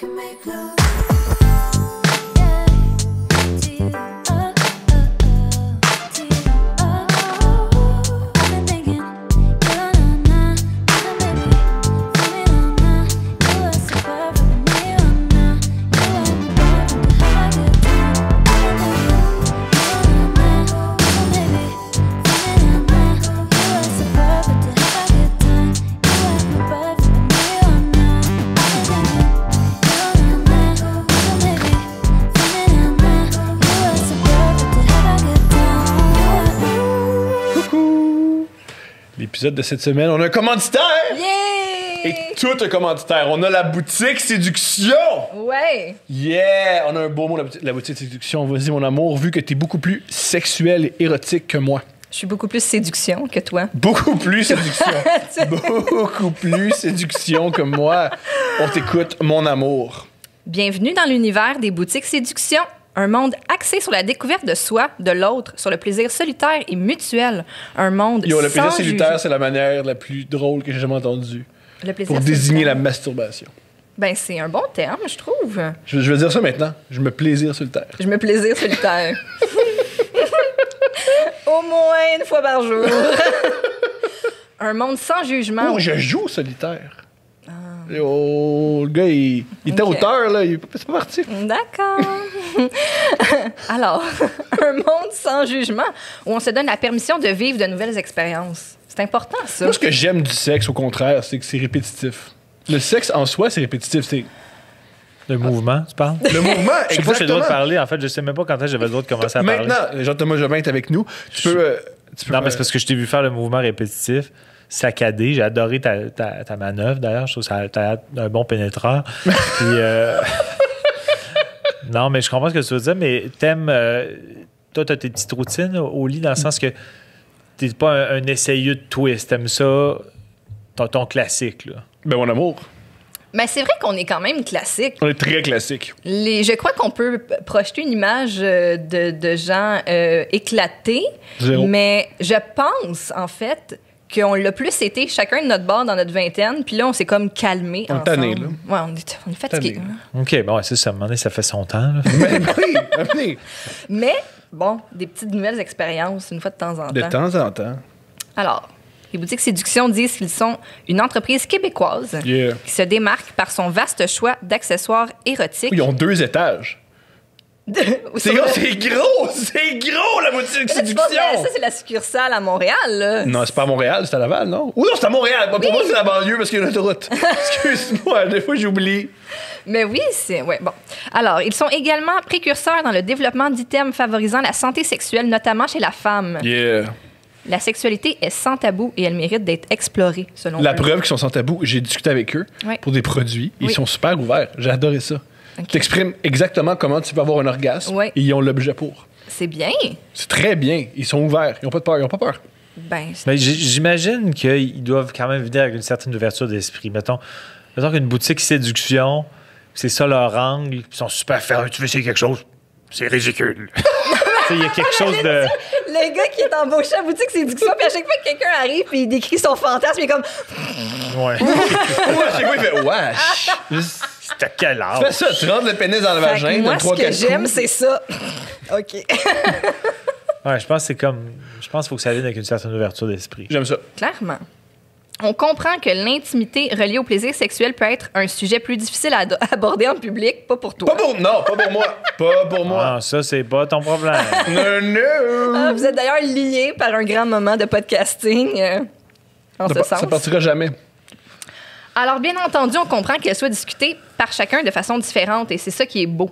can make love. L'épisode de cette semaine, on a un commanditaire! Yeah! Et tout un commanditaire. On a la boutique Séduction! Ouais! Yeah! On a un beau mot, la boutique Séduction. Vas-y, mon amour, vu que t'es beaucoup plus sexuel et érotique que moi. Je suis beaucoup plus séduction que toi. Beaucoup plus séduction. Beaucoup plus séduction que moi. On t'écoute, mon amour. Bienvenue dans l'univers des boutiques Séduction. Un monde axé sur la découverte de soi, de l'autre, sur le plaisir solitaire et mutuel. Un monde Yo, le sans plaisir solitaire, jugement. c'est la manière la plus drôle que j'ai jamais entendue. Le plaisir Pour désigner la solitaire. masturbation. Ben, c'est un bon terme, je trouve. Je vais dire ça maintenant. Je me plaisir solitaire. Je me plaisir solitaire. Au moins une fois par jour. Un monde sans jugement. Oh, je joue solitaire. Oh, le gars, il était Ok. auteur, là. C'est pas parti. D'accord. Alors, un monde sans jugement où on se donne la permission de vivre de nouvelles expériences. C'est important, ça. Moi, ce que j'aime du sexe, au contraire, c'est que c'est répétitif. Le sexe, en soi, c'est répétitif. C'est Le mouvement, tu parles? le mouvement, Je sais pas si j'ai le droit de exactement. parler. En fait, je sais même pas quand est-ce que j'avais le droit de commencer à parler. Maintenant, Jean-Thomas Jobin est avec nous. Tu peux Non, mais c'est parce que je t'ai vu faire le mouvement répétitif, saccadé. J'ai adoré ta manœuvre, d'ailleurs. Je trouve que t'as un bon pénétreur. Puis, non, mais je comprends ce que tu veux dire, mais t'aimes... toi, t'as tes petites routines au lit, dans le sens que t'es pas un essayeux de twist. T'aimes ça, ton classique, là. Ben, mon amour. Mais c'est vrai qu'on est quand même classique. On est très classique. Je crois qu'on peut projeter une image de gens éclatés, Zéro. mais je pense, en fait, qu'on l'a plus été chacun de notre bord dans notre vingtaine, puis là, on s'est comme calmé On est ensemble. tanné, là. Ouais, on est fatigués. Tanné. là. OK, bon, c'est ça. À un moment donné, ça fait son temps, là. Ben oui, venez. Mais, bon, des petites nouvelles expériences, une fois de temps en temps. De temps en temps. Alors, les boutiques Séduction disent qu'ils sont une entreprise québécoise Yeah. qui se démarque par son vaste choix d'accessoires érotiques. Ils ont 2 étages. C'est Sur- gros! C'est gros, la boutique Là, tu Séduction! penses, ben, ça, c'est la succursale à Montréal, là. Non, c'est pas à Montréal, c'est à Laval, non? Ou non, c'est à Montréal! Pour moi, c'est la banlieue parce qu'il y a l'autoroute. Excuse-moi, des fois, j'oublie. Mais oui, c'est... Ouais, bon. Alors, ils sont également précurseurs dans le développement d'items favorisant la santé sexuelle, notamment chez la femme. Yeah. La sexualité est sans tabou et elle mérite d'être explorée, selon La eux. preuve qu'ils sont sans tabou, j'ai discuté avec eux Ouais. pour des produits. Ils Oui. sont super ouverts. J'ai adoré ça. Ok. T'exprimes exactement comment tu peux avoir un orgasme Ouais. et ils ont l'objet pour. C'est bien. C'est très bien. Ils sont ouverts. Ils n'ont pas de peur. Ils n'ont pas peur. Ben, Mais j'imagine qu'ils doivent quand même venir avec une certaine ouverture d'esprit. Mettons qu'une boutique séduction, c'est ça leur angle, ils sont super fermés. Tu veux essayer quelque chose? C'est ridicule. Il y a quelque chose de... le gars qui est embauché à boutique Séduction, puis à chaque fois que quelqu'un arrive puis il décrit son fantasme, il est comme... Ouais. Moi, c'est quoi? Il fait wesh. C'est à quel Tu âge? fais ça. Tu rentres le pénis dans le Fait que vagin. moi, donnes ce 3, que 4 j'aime, coups. c'est ça. OK. Ouais, je pense que c'est comme... Je pense qu'il faut que ça vienne avec une certaine ouverture d'esprit. J'aime ça. Clairement. On comprend que l'intimité reliée au plaisir sexuel peut être un sujet plus difficile à aborder en public, pas pour toi. Non, pas pour moi. Pas pour moi. Ah, ça, c'est pas ton problème. Non, non. Ah, vous êtes d'ailleurs liés par un grand moment de podcasting en ce sens. Ça partira jamais. Alors, bien entendu, on comprend qu'elle soit discutée par chacun de façon différente et c'est ça qui est beau.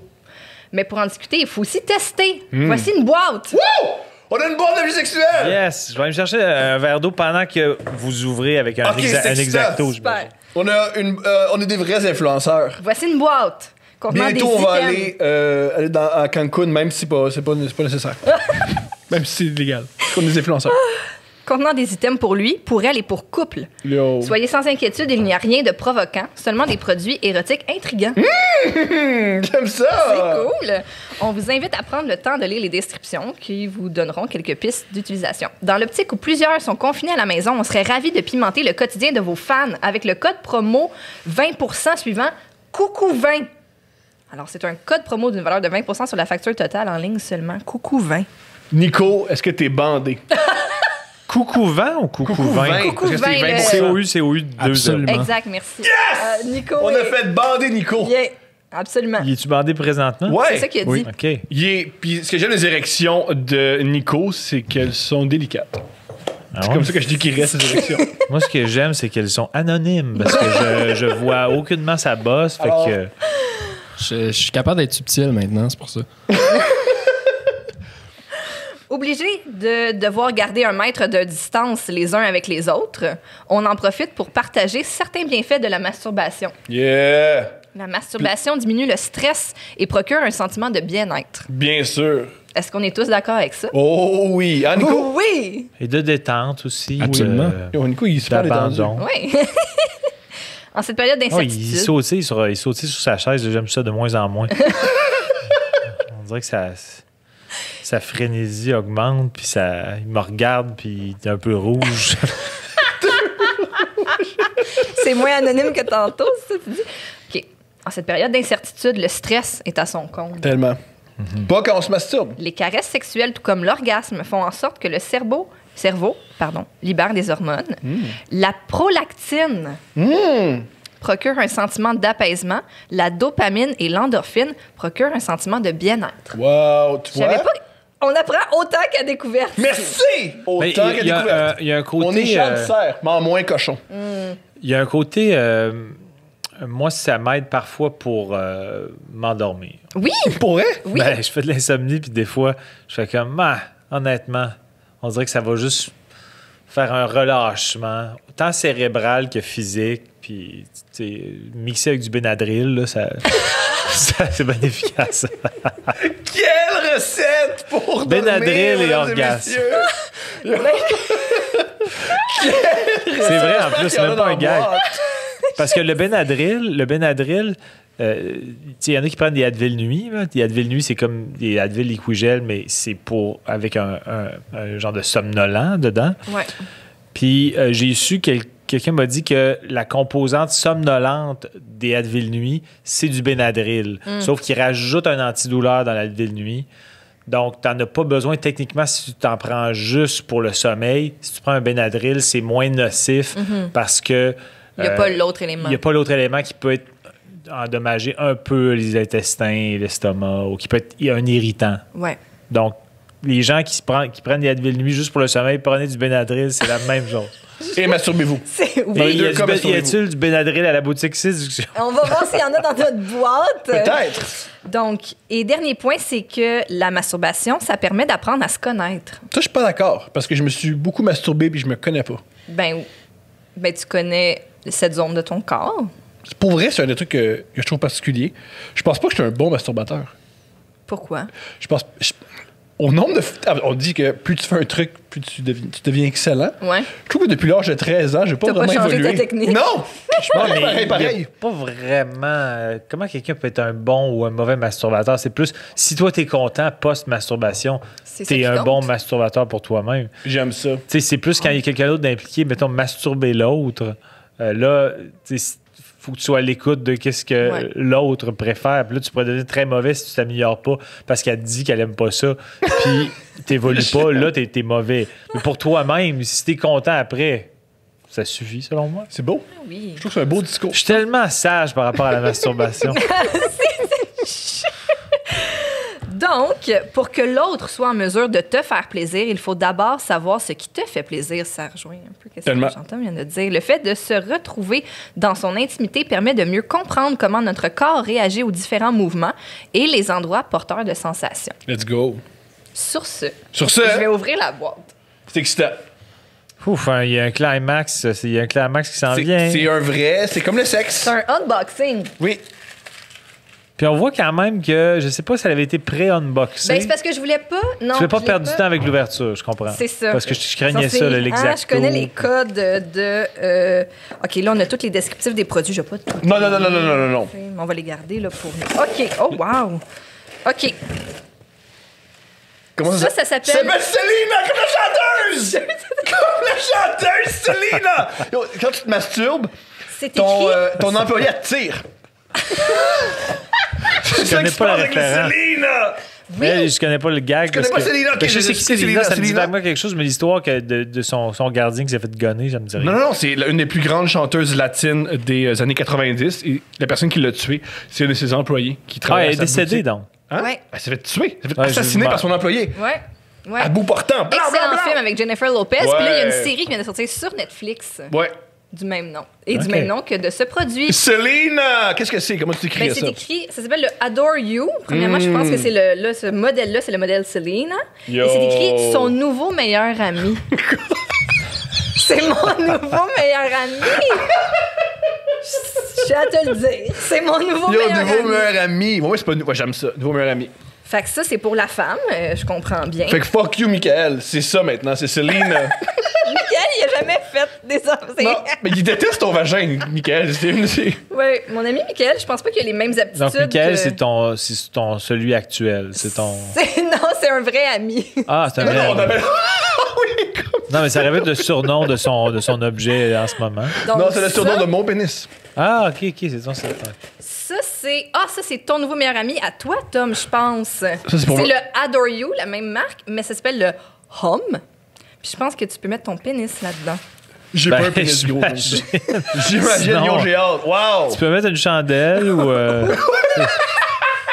Mais pour en discuter, il faut aussi tester. Voici une boîte. Wouh! On a une boîte de vie sexuelle! Yes! Je vais aller me chercher un verre d'eau pendant que vous ouvrez avec un, Ok, c'est un excitant. exacto, Super. j'imagine. On est des vrais influenceurs. Voici une boîte contenant des Bientôt, on va items. aller à Cancun, même si c'est pas nécessaire. Même si c'est illégal. On est des influenceurs. Contenant des items pour lui, pour elle et pour couple. Yo. Soyez sans inquiétude, il n'y a rien de provoquant, seulement des produits érotiques intrigants. J'aime ça! C'est cool! On vous invite à prendre le temps de lire les descriptions qui vous donneront quelques pistes d'utilisation. Dans l'optique où plusieurs sont confinés à la maison, on serait ravis de pimenter le quotidien de vos fans avec le code promo 20% suivant Coucou 20. Alors, c'est un code promo d'une valeur de 20 sur la facture totale en ligne seulement. Coucou 20. Nico, est-ce que t'es bandé? Coucou 20 ou coucou 20? Coucou Parce que c'est 20, 20%. COU, 2 Absolument. Exact, merci. Nico. On a fait bander Nico. Yeah, absolument. Il est-tu bandé présentement? Ouais. C'est ça qu'il a dit. OK. Puis ce que j'aime des érections de Nico, c'est qu'elles sont délicates. Ah C'est ouais? comme ça que je dis qu'il reste des érections. Moi, ce que j'aime, c'est qu'elles sont anonymes parce que je vois aucunement sa bosse. Fait Alors- que. Je suis capable d'être subtil maintenant, c'est pour ça. Obligé de devoir garder 1 mètre de distance les uns avec les autres, on en profite pour partager certains bienfaits de la masturbation. Yeah! La masturbation diminue le stress et procure un sentiment de bien-être. Bien sûr. Est-ce qu'on est tous d'accord avec ça? Oh oui. Ah, Nico? Oui! Et de détente aussi. Absolument. Yo, Nico, il est super détendu. D'abandon. Oui! En cette période Oh, il d'incertitude, sautait sur sa chaise. J'aime ça de moins en moins. On dirait que sa frénésie augmente, puis il me regarde, puis il est un peu rouge. c'est moins anonyme que tantôt, c'est ça que tu dis? OK. En cette période d'incertitude, le stress est à son compte. Tellement. Pas quand on se masturbe. Les caresses sexuelles, tout comme l'orgasme, font en sorte que le cerveau libère des hormones. La prolactine procure un sentiment d'apaisement. La dopamine et l'endorphine procurent un sentiment de bien-être. Wow, tu Je vois? savais pas. On apprend autant qu'à découverte. Merci! Mais Autant que découverte. il y a un côté. On est champ de serre, mais en moins cochon. Il y a un côté. Moi, ça m'aide parfois pour m'endormir. Oui, Pour vrai? oui. Ben, je fais de l'insomnie, puis des fois, je fais comme, honnêtement, on dirait que ça va juste faire un relâchement, tant cérébral que physique, puis tu sais, mixé avec du Benadryl, là, ça c'est bien efficace. Quelle recette pour Benadryl dormir, et mesdames orgasme. messieurs? C'est vrai, en plus, J'espère qu'il y en même a pas dans un gag. la boîte. Parce que le Benadryl, il y en a qui prennent des Advil nuit. Là. Des Advil nuit, c'est comme des Advil liquigel, mais c'est avec un genre de somnolent dedans. Ouais. Puis j'ai su que quelqu'un m'a dit que la composante somnolente des Advil nuit, c'est du Benadryl. Sauf qu'il rajoute un antidouleur dans l'Advil nuit. Donc, tu n'en as pas besoin techniquement si tu t'en prends juste pour le sommeil. Si tu prends un Benadryl, c'est moins nocif parce que Il n'y a pas l'autre élément. il n'y a pas l'autre élément qui peut être endommager un peu les intestins, l'estomac, ou qui peut être un irritant. Ouais. Donc, les gens qui prennent des Advil nuit juste pour le sommeil, prenez du Benadryl, c'est la même chose. Et masturbez-vous. C'est Dans oui. les Et deux cas, y masturbez-vous. a-t-il du Benadryl à la boutique Séduction? On va voir s'il y en a dans notre boîte. Peut-être. Donc, et dernier point, c'est que la masturbation, ça permet d'apprendre à se connaître. Ça, je suis pas d'accord, parce que je me suis beaucoup masturbé puis je me connais pas. Ben, tu connais cette zone de ton corps. Pour vrai, c'est un des trucs que je trouve particulier. Je pense pas que je suis un bon masturbateur. Pourquoi? Je pense... au nombre de... On dit que plus tu fais un truc, plus tu deviens excellent. Ouais. Je trouve que depuis l'âge de 13 ans, j'ai pas T'as pas vraiment changé évolué. ta technique. Non! Je pense Mais pareil. il y a pas vraiment. Comment quelqu'un peut être un bon ou un mauvais masturbateur? C'est plus si toi, t'es content post-masturbation, C'est ça t'es qui un compte. bon masturbateur pour toi-même. J'aime ça. Tu sais, c'est plus quand il y a quelqu'un d'autre d'impliqué, mettons, masturber l'autre. Là, tu sais, faut que tu sois à l'écoute de qu'est-ce que Ouais. l'autre préfère. Puis là, tu pourrais devenir très mauvais si tu t'améliores pas parce qu'elle te dit qu'elle aime pas ça. Puis t'évolues pas. Là, t'es mauvais. Mais pour toi-même, si t'es content après, ça suffit, selon moi. C'est beau. Oui. Je trouve que c'est un beau discours. Je suis tellement sage par rapport à la masturbation. Donc, pour que l'autre soit en mesure de te faire plaisir, il faut d'abord savoir ce qui te fait plaisir. Ça rejoint un peu ce que Tellement. Jean-Tom vient de dire. Le fait de se retrouver dans son intimité permet de mieux comprendre comment notre corps réagit aux différents mouvements et les endroits porteurs de sensations. Let's go. Sur ce, Sur ce, je vais ouvrir la boîte. c'est excitant. Ouf, hein, il y a un climax. Il y a un climax qui s'en C'est vient. c'est un vrai... C'est comme le sexe. C'est un unboxing. Oui. Puis on voit quand même que, je sais pas si elle avait été pré-unboxée. Ben, c'est parce que je voulais pas... Non, Tu veux pas je voulais perdre du temps avec l'ouverture, je comprends. C'est ça. Parce que je craignais Censé- ça, là, l'exacto. Je connais les codes de... OK, là, on a tous les descriptifs des produits. Je vais pas tout... Non, non, non, non, non, non, non, non. On va les garder là, pour nous. OK. Oh, wow. OK. Comment Ça s'appelle... Ça s'appelle Selena, comme la chanteuse! Comme la chanteuse, Selena! Yo, quand tu te masturbes, C'est ton écrit... employé te tire. Je connais pas la référence. Selena! Mais je connais pas le gag. connais pas Selena, ok, Je sais qui c'est Selena, Selena, ça me dit Selena. vaguement quelque chose, mais l'histoire de son gardien qui s'est fait gonner, ça me dit rien. Non, c'est une des plus grandes chanteuses latines des années 90. Et la personne qui l'a tuée, c'est un de ses employés qui Ah, travaille elle à est sa décédée, boutique. donc. Hein? Ouais. Elle s'est fait tuer. Elle s'est fait Ouais, assassiner je- par son employé. Ouais. Ouais. À bout portant. Bla, bla, Excellent bla. film avec Jennifer Lopez. Puis là, il y a une Ouais. série qui vient de sortir sur Netflix Ouais. du même nom. Et Ok. du même nom que de ce produit. Selena! Qu'est-ce que c'est? Comment tu écris Ben, ça? c'est écrit, ça s'appelle le Adore You. Premièrement, je pense que c'est ce modèle-là, c'est le modèle Selena. Yo. Et c'est écrit son nouveau meilleur ami. C'est mon nouveau meilleur ami. Je à te le dire. C'est mon nouveau Yo, meilleur nouveau ami. meilleur ami. Ouais, c'est pas ouais, j'aime ça. Nouveau meilleur ami. Fait que ça, c'est pour la femme. Je comprends bien. Fait que fuck you, Michael. C'est ça maintenant. C'est Selena. Michael, il a jamais fait des affaires. non, mais il déteste ton vagin, Michael. Ouais, mon ami Michael, je pense pas qu'il a les mêmes aptitudes. Donc, Michael, que- c'est ton celui actuel. C'est ton. Non, c'est un vrai ami. Ah, c'est un Non, vrai. on avait... oui, comme... Non, mais ça répète le surnom de son objet en ce moment. Donc, Non, c'est le surnom ça, de mon pénis. Ah, ok, c'est ton certain. Ça, c'est ton nouveau meilleur ami à toi, Tom, je pense. c'est pour moi. le Adore You, la même marque, mais ça s'appelle le Hum. Puis je pense que tu peux mettre ton pénis là-dedans. J'ai Ben, pas un pénis gros comme ça. j'imagine. J'imagine, Sinon- yo, j'ai hâte. Wow! Tu peux mettre une chandelle ou.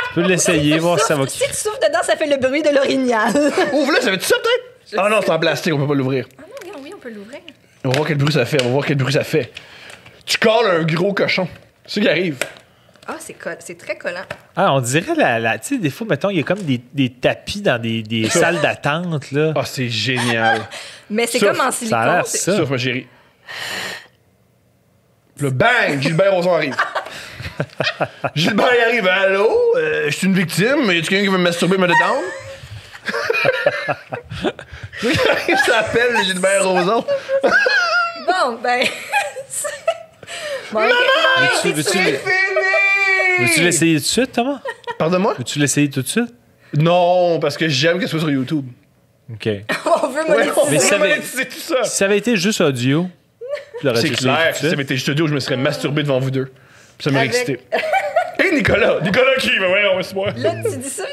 Tu peux l'essayer, voir si ça va. Si tu souffles dedans, ça fait le bruit de l'orignal. Ouvre-le, ça fait-tu ça peut-être? Ah non, c'est en plastique, on peut pas l'ouvrir. Ah non, regarde, oui, on peut l'ouvrir. On va voir quel bruit ça fait, on va voir quel bruit ça fait. Tu colles un gros cochon. C'est ce qui arrive. Ah, c'est très collant. Ah, on dirait tu sais, des fois, mettons, il y a comme des tapis dans des salles d'attente, là. Ah, c'est génial. Mais c'est Souffle. comme en Ça a l'air silicone. ça. Sauf ma chérie. Le bang! Gilbert Rozon arrive. Gilbert il arrive. Allô? Je suis une victime. Y a-tu quelqu'un qui veut me masturber, me down? Ça appelle le Gilbert Rozon. Bon, ben. Bon, ok. Veux-tu veux-tu l'essayer tout de suite, Thomas? Pardonne-moi? Veux-tu l'essayer tout de suite? Non, parce que j'aime que ce soit sur YouTube. OK. On veut Ouais, on monétiser. ça veut avait- monétiser tout ça. Si ça avait été juste audio, tu l'aurais C'est essayé clair. tout de Si ça suite. m'était juste audio, je me serais masturbé devant vous deux. Puis ça m'aurait Avec- excité. Hé, Nicolas! Nicolas qui? Ben ouais, non, c'est moi. Là, tu dis ça,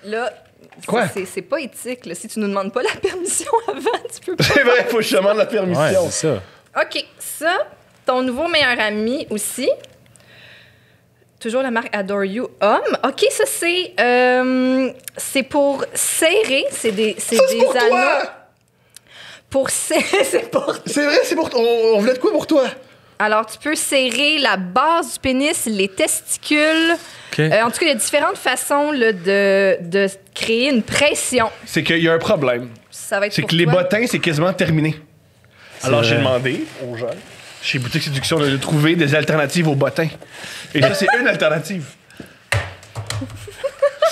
là. Quoi? C'est pas éthique. Là. Si tu nous demandes pas la permission avant, tu peux pas. C'est vrai, faut que je demande la permission. Ouais, c'est ça. OK, ça, ton nouveau meilleur ami aussi. Toujours la marque Adore You Homme. OK, ça, c'est pour serrer. C'est des pour anneaux. toi! Pour serrer, c'est pour... C'est vrai, c'est pour toi. On voulait de quoi pour toi? Alors, tu peux serrer la base du pénis, les testicules. OK. En tout cas, il y a différentes façons là, de créer une pression. C'est qu'il y a un problème. Ça va être C'est pour que les toi. bottins, c'est quasiment terminé. Alors, j'ai vrai. demandé aux gens, chez Boutique Séduction, de trouver des alternatives aux bottins. Et ça, c'est une alternative.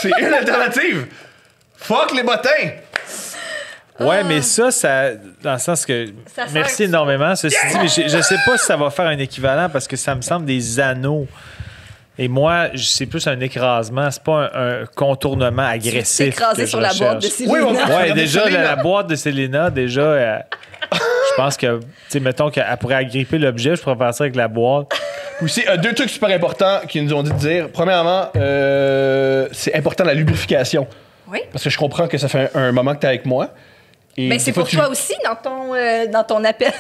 C'est une alternative. Fuck les bottins! Ouais, mais ça, dans le sens que. Ça sert- Merci énormément. Ceci dit, mais je sais pas si ça va faire un équivalent parce que ça me semble des anneaux. Et moi, c'est plus un écrasement, c'est pas un contournement agressif. Écrasé que sur je la boîte de recherche. Céline. Oui, on- Ouais, Regardez déjà, Selena. la boîte de Selena, déjà, je pense que, tu sais, mettons qu'elle pourrait agripper l'objet, je pourrais faire ça avec la boîte. Aussi, deux trucs super importants qu'ils nous ont dit de dire. Premièrement, c'est important la lubrification. Oui. Parce que je comprends que ça fait un moment que t'es avec moi. Et Mais des c'est fois, pour toi aussi dans ton appel.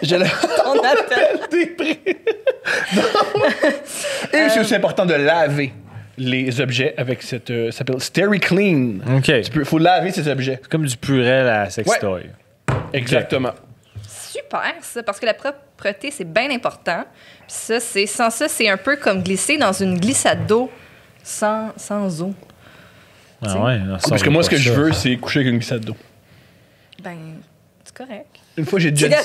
J'ai le- ton appel. des prix. Et c'est aussi important de laver les objets avec cette. Ça s'appelle SteriClean. OK. Il faut laver ces objets. C'est comme du purel à sextoy. Exactement. Super, ça, parce que la propreté, c'est bien important. Puis ça, sans ça, c'est un peu comme glisser dans une glissade d'eau sans eau. Ah ouais, non, ça, Parce on que moi, veut ce que pas je ça. veux, c'est coucher avec une glissade d'eau. Ben, c'est correct. Une fois, j'ai déjà dit.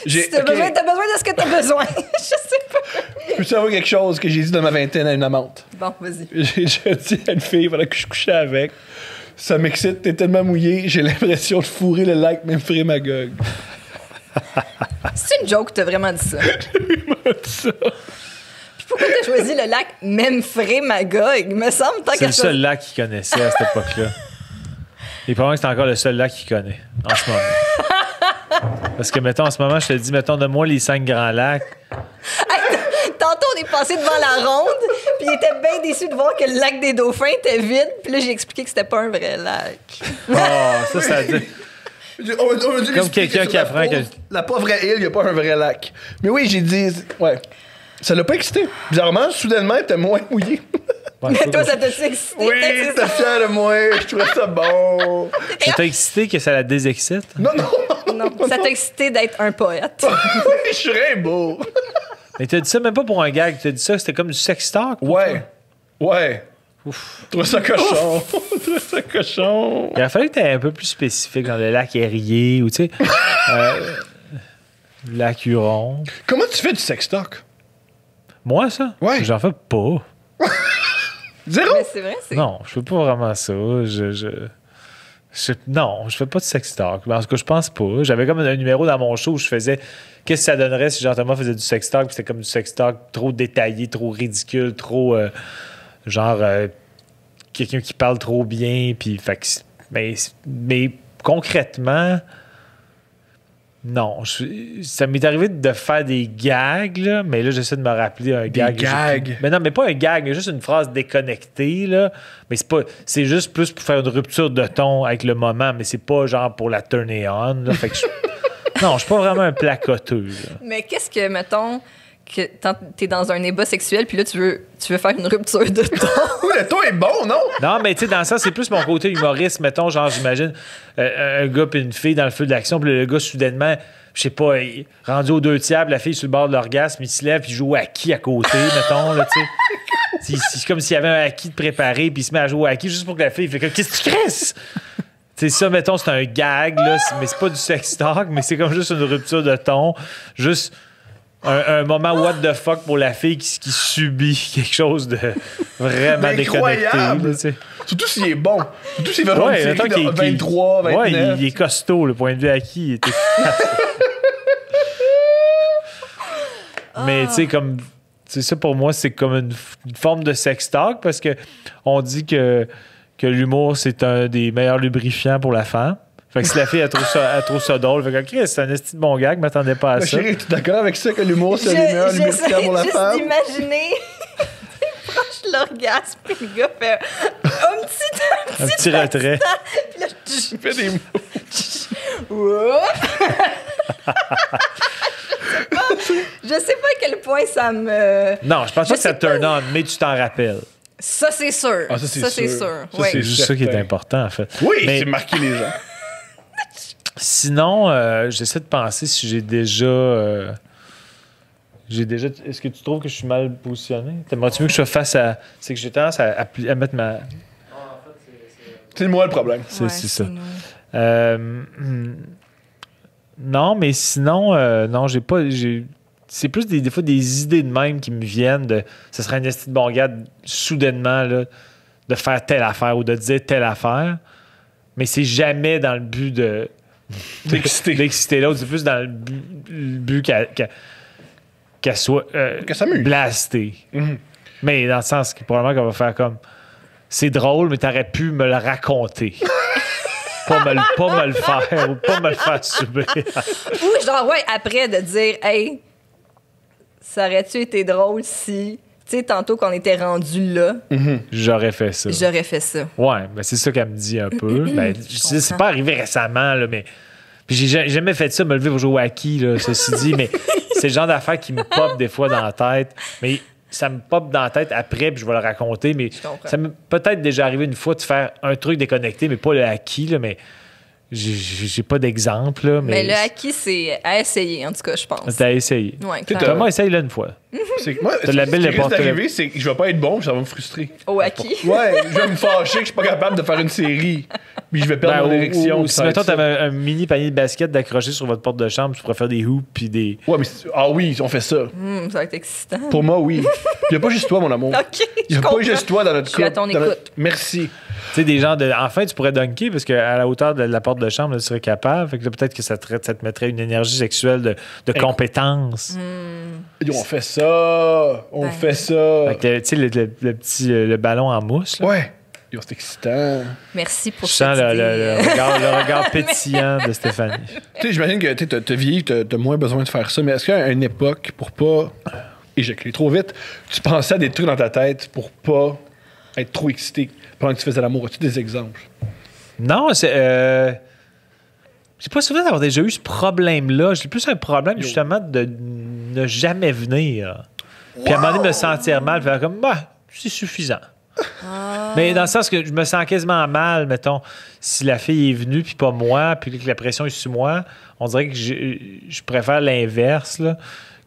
Si t'as ok, besoin de ce que t'as besoin. Je sais pas. Je peux savoir quelque chose que j'ai dit dans ma vingtaine à une amante. Bon, vas-y. J'ai déjà dit à une fille pendant que je couchais avec. Ça m'excite, t'es tellement mouillé, j'ai l'impression de fourrer le lac, même frère Magog. C'est une joke, t'as vraiment dit ça. Ça. Puis pourquoi t'as choisi le lac Memphis Magog? Me semble tant C'est qu'à le seul lac qu'il connaissait à cette époque-là. Et probablement que c'est encore le seul lac qu'il connaît en ce moment. Parce que, mettons, en ce moment, je te dis, mettons, donne-moi les 5 grands lacs. Tantôt, tantôt, on est passé devant la ronde, puis il était bien déçu de voir que le lac des Dauphins était vide. Puis là, j'ai expliqué que c'était pas un vrai lac. Ça dit. On m'a dû Comme l'expliquer quelqu'un sur qui la apprend pauvre- La pas vraie île, il n'y a pas un vrai lac. Mais oui, j'ai dit. Ouais. Ça l'a pas excité. Bizarrement, soudainement, il était moins mouillé. Ouais, Mais toi, ça t'a-tu excité? Oui, Peut-être c'est t'es ça. fier de moi. Je trouvais ça bon. ça t'a excité que ça la désexcite? Non, non. Non, ça t'a excité d'être un poète. Oui, je suis Rimbaud. Mais t'as dit ça même pas pour un gag. T'as dit ça, c'était comme du sex talk. pour Ouais. Ouais. Ouf. Je trouvais ça cochon. Je trouvais ça cochon. Il a fallu que t'aies un peu plus spécifique dans le lac Erie ou, tu sais, le lac Huron. Comment tu fais du sex talk? Moi, ça? Ouais. J'en fais pas. Zéro? Mais c'est vrai, c'est... Non, je fais pas vraiment ça. Non, je fais pas de sex talk. En tout cas, je pense pas. J'avais comme un numéro dans mon show où je faisais qu'est-ce que ça donnerait si Jean-Thomas faisait du sex talk, puis c'était comme du sex talk trop détaillé, trop ridicule, trop quelqu'un qui parle trop bien, puis fait que mais concrètement non, ça m'est arrivé de faire des gags, là, mais là, j'essaie de me rappeler un gag. gags? Mais non, mais pas un gag, mais juste une phrase déconnectée, là. Mais c'est juste plus pour faire une rupture de ton avec le moment, mais c'est pas genre pour la turner on, là. Fait que non, je suis pas vraiment un placoteux, là. Mais qu'est-ce que, mettons, que t'es dans un débat sexuel, puis là, tu veux faire une rupture de ton? Oui, le ton est bon, non? Non, mais tu sais, dans ça, c'est plus mon côté humoriste. Mettons, genre, j'imagine un gars puis une fille dans le feu de l'action, puis le gars, soudainement, je sais pas, rendu aux 2/3, la fille sur le bord de l'orgasme, il se lève, puis il joue au acquis à côté, mettons, là, tu sais. C'est comme s'il y avait un acquis de préparé, puis il se met à jouer au acquis juste pour que la fille fait comme, qu'est-ce que tu crisses? Tu sais, ça, mettons, c'est un gag, là, mais c'est pas du sex talk, mais c'est comme juste une rupture de ton. Juste un moment what the fuck pour la fille qui subit quelque chose de vraiment déconnecté. Incroyable. Là, tu sais. Surtout s'il est bon. Surtout s'il va genre une série mettons de 23, 29. Ouais, il est costaud, le point de vue acquis. Il est efficace. Mais tu sais, comme. C'est ça pour moi, c'est comme une forme de sex talk parce que on dit que l'humour, c'est un des meilleurs lubrifiants pour la femme. Fait que si la fille elle trouve ça drôle, fait que Chris, c'est un esti de bon gag, je m'attendais pas à Mais ça. chérie, tu es d'accord avec ça que l'humour, c'est le meilleur lubrifiant pour la femme? Juste d'imaginer... proche l'orgasme, puis le gars fait un petit retrait. Puis là, Tu fais des mots. Je sais pas à quel point ça me... Non, je pense pas que ça sais pas. turn on, mais tu t'en rappelles. Ça, c'est sûr. Ah, ça, c'est sûr. Ça, Ouais. C'est juste ça qui est certain. important, en fait. Oui, Mais- c'est marquer les gens. Sinon, j'essaie de penser si j'ai déjà. Est-ce que tu trouves que je suis mal positionné? T'aimerais-tu mieux que je sois face à. C'est que j'ai tendance à mettre ma. C'est moi le problème. C'est Ouais, ça. nous. Non, mais sinon, non, j'ai pas. C'est plus des fois des idées de même qui me viennent de. Ce serait un esti de bon gars, soudainement, là, de faire telle affaire ou de dire telle affaire. Mais c'est jamais dans le but de. D'exciter l'autre. C'est plus dans le but qu'elle soit Qu'elle s'amuse. blastée. Mhm. Mais dans le sens que probablement qu'on va faire comme c'est drôle, mais t'aurais pu me le raconter. pas me le faire ou pas me le faire subir. Ou genre, ouais, après de dire, hey, ça aurait-tu été drôle si, tu sais, tantôt qu'on était rendu là, J'aurais fait ça. j'aurais fait ça. Ouais, ben c'est ça qu'elle me dit un peu. Ben, c'est pas arrivé récemment, là, mais. Puis j'ai jamais fait ça, me lever pour jouer au hockey, là, ceci dit, mais c'est le genre d'affaire qui me pop des fois dans la tête. Mais ça me pop dans la tête après, puis je vais le raconter. Mais comprends. ça m'est peut-être déjà arrivé une fois de faire un truc déconnecté, mais pas le hockey, là, mais j'ai pas d'exemple. Là, Mais le acquis, c'est à essayer, en tout cas, je pense. T'as essayé. Ouais, T'as- clairement. Thomas, essaye-le une fois. C'est que moi, T'as de la belle ce qui risque porte- d'arriver, c'est que je vais pas être bon, puis ça va me frustrer. Au acquis. Ouais, je vais me fâcher que je suis pas capable de faire une série. Puis je vais perdre mon érection. Ou puis si ça va mettons, être ça. t'avais un mini panier de basket d'accrocher sur votre porte de chambre, tu pourrais faire des hoops puis des. Ouais, mais ah oui, on fait ça. Ça va être excitant. Pour moi, oui. Il y a pas juste toi, mon amour. OK, Il y je a pas comprends. juste toi dans notre Je suis à couple. ton Dans notre- écoute. Merci. Tu sais, des gens de. Enfin, tu pourrais dunker parce qu'à la hauteur de la porte de chambre, là, tu serais capable. Fait que là, peut-être que ça te mettrait une énergie sexuelle de compétence. Yo, on fait ça. On Ben. fait ça. Fait que, tu sais, le petit le ballon en mousse. Là. Ouais. Yo, c'est excitant. Merci pour Je cette sens idée. le regard pétillant de Stéphanie. Tu sais, j'imagine que t'as vieilli, t'as moins besoin de faire ça, mais est-ce qu'il y a une époque pour pas éjaculé trop vite, tu pensais à des trucs dans ta tête pour pas être trop excité pendant que tu faisais l'amour. As-tu des exemples? Non, c'est. J'ai pas souvenir d'avoir déjà eu ce problème-là. J'ai plus un problème, justement, de ne jamais venir. Puis à un moment donné, me sentir mal, faire comme, c'est suffisant. Mais dans le sens que je me sens quasiment mal, mettons, si la fille est venue, puis pas moi, puis que la pression est sur moi, on dirait que je préfère l'inverse, là.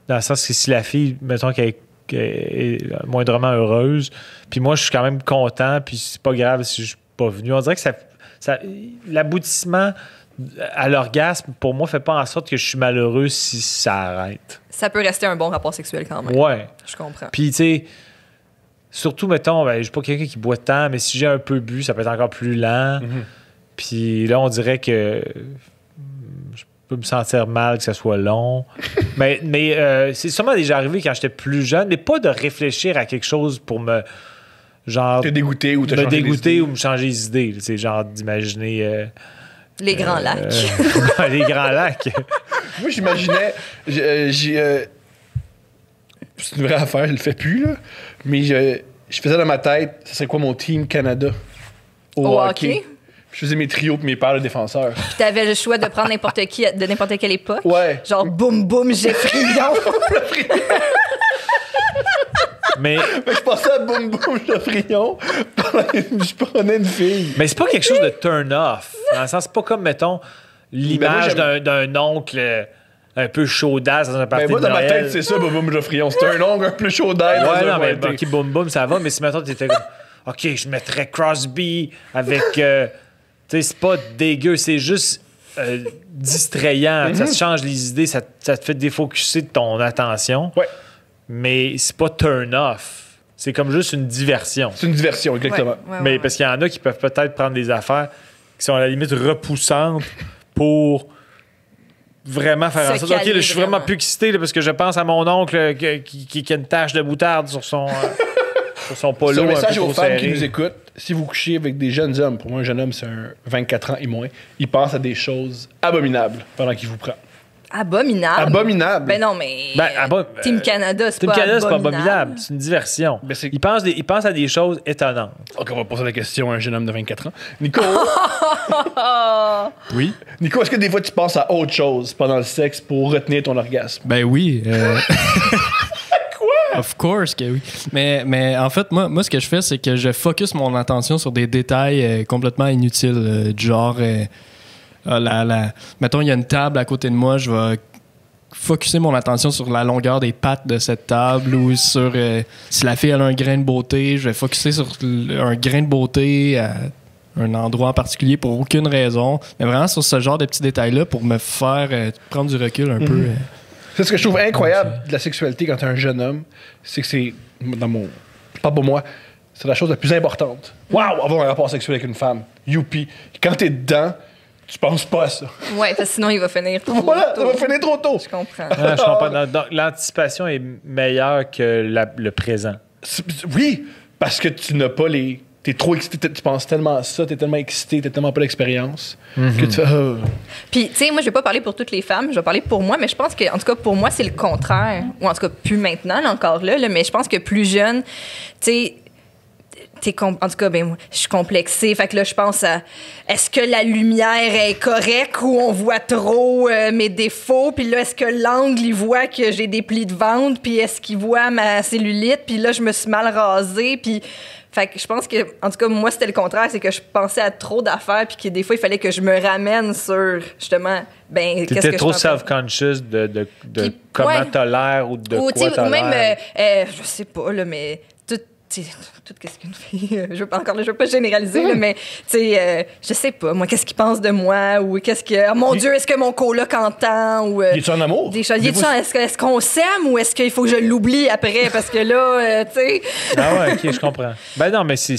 Dans le sens que si la fille, mettons, qu'elle est moindrement heureuse, puis moi, je suis quand même content, puis c'est pas grave si je suis pas venu. On dirait que l'aboutissement à l'orgasme, pour moi, fait pas en sorte que je suis malheureux si ça arrête. Ça peut rester un bon rapport sexuel quand même. Ouais. Je comprends. Puis, tu sais, surtout, mettons, je suis pas quelqu'un qui boit tant, mais si j'ai un peu bu, ça peut être encore plus lent. Puis là, on dirait que je peux me sentir mal que ça soit long. mais c'est sûrement déjà arrivé quand j'étais plus jeune, mais pas de réfléchir à quelque chose pour me... Genre... Te dégoûter ou te me changer dégoûter ou me changer les idées. C'est genre d'imaginer... Les Grands Lacs. Les Grands Lacs. Moi, j'imaginais... c'est une vraie affaire, je le fais plus, là. Mais je faisais dans ma tête, ce serait quoi mon Team Canada au hockey. Je faisais mes trios et mes paires de défenseurs. Puis t'avais le choix de prendre n'importe qui de n'importe quelle époque. Ouais. Genre boum boum, Geoffrion. Mais je passais à boum boum, Geoffrion. Je prenais une fille. Mais c'est pas quelque chose de turn off. Dans le sens, c'est pas comme, mettons, l'image moi, d'un oncle un peu chaudasse dans un party de moi, dans ma Noël. tête, c'est ça, boum boum, Geoffrion. C'était un ongle un peu chaud d'air. Ouais, non, mais OK, boum boum, ça va. Mais si, mettons, t'étais comme, OK, je mettrais Crosby avec... tu sais, c'est pas dégueu, c'est juste... distrayant. Ça te change les idées, ça te fait défocuser de ton attention. Ouais. Mais c'est pas turn off. C'est comme juste une diversion. C'est une diversion, exactement. Ouais. Parce qu'il y en a qui peuvent peut-être prendre des affaires qui sont à la limite repoussantes pour vraiment faire en sorte. OK, là, je suis vraiment plus excité là, parce que je pense à mon oncle qui a une tache de moutarde sur son polo. C'est un message peu aux trop femmes serré. qui nous écoutent. Si vous couchez avec des jeunes hommes, pour moi, un jeune homme, c'est un 24 ans et moins, il pense à des choses abominables pendant qu'il vous prend. Abominable. Abominable. Ben non, mais. Team Canada, c'est Team pas Canada, c'est pas abominable. abominable. C'est une diversion. Ben, c'est- Il pense à des choses étonnantes. OK, on va poser la question à un jeune homme de 24 ans. Nico, Oui. Nico, est-ce que des fois tu penses à autre chose pendant le sexe pour retenir ton orgasme? Ben oui. Quoi? Of course que oui. Mais en fait, moi, ce que je fais, c'est que je focus mon attention sur des détails complètement inutiles. Du genre, mettons, il y a une table à côté de moi, je vais focusser mon attention sur la longueur des pattes de cette table ou sur si la fille elle a un grain de beauté, je vais focusser sur un grain de beauté à un endroit en particulier pour aucune raison, mais vraiment sur ce genre de petits détails-là pour me faire prendre du recul un peu. C'est ce que je trouve incroyable de la sexualité quand t'es un jeune homme, c'est que c'est, dans mon... Pas pour moi, c'est la chose la plus importante. Waouh, avoir un rapport sexuel avec une femme. Youpi. Quand t'es dedans, tu penses pas à ça. Ouais, parce que sinon, il va finir trop Voilà, ça tôt. va finir trop tôt. Je comprends. Ah, je comprends. Donc, l'anticipation est meilleure que le présent. Oui, parce que tu n'as pas les... T'es trop excité, tu penses tellement à ça, t'es tellement excité, t'as tellement pas d'expérience que tu fais... Puis, tu sais, moi, je vais pas parler pour toutes les femmes, je vais parler pour moi, mais je pense que, en tout cas, pour moi, c'est le contraire. Ou en tout cas, plus maintenant, là, encore là, mais je pense que plus jeune, tu sais, en tout cas, ben, moi, je suis complexée. Fait que là, je pense à est-ce que la lumière est correcte ou on voit trop mes défauts? Puis là, est-ce que l'angle, il voit que j'ai des plis de ventre? Puis est-ce qu'il voit ma cellulite? Puis là, je me suis mal rasée. Puis. Fait que je pense que, en tout cas, moi, c'était le contraire. C'est que je pensais à trop d'affaires. Puis que des fois, il fallait que je me ramène sur, justement, ben, qu'est-ce que T'étais je trop suis en train de- self-conscious de Puis, comment ouais. t'as l'air ou de Ou, quoi tu sais, t'as ou même, l'air. je sais pas, là, mais tout qu'est-ce qu'une fille... je veux pas généraliser, là, mais, tu sais, je sais pas, moi, qu'est-ce qu'ils pensent de moi, ou qu'est-ce que... Oh, mon Dieu, est-ce que mon coloc entend, ou... Es-tu en amour? Des choses. Des fois, Est-ce qu'on s'aime, ou est-ce qu'il faut que je l'oublie après, parce que là, tu sais... Ah ouais, OK, je comprends. Ben non, mais je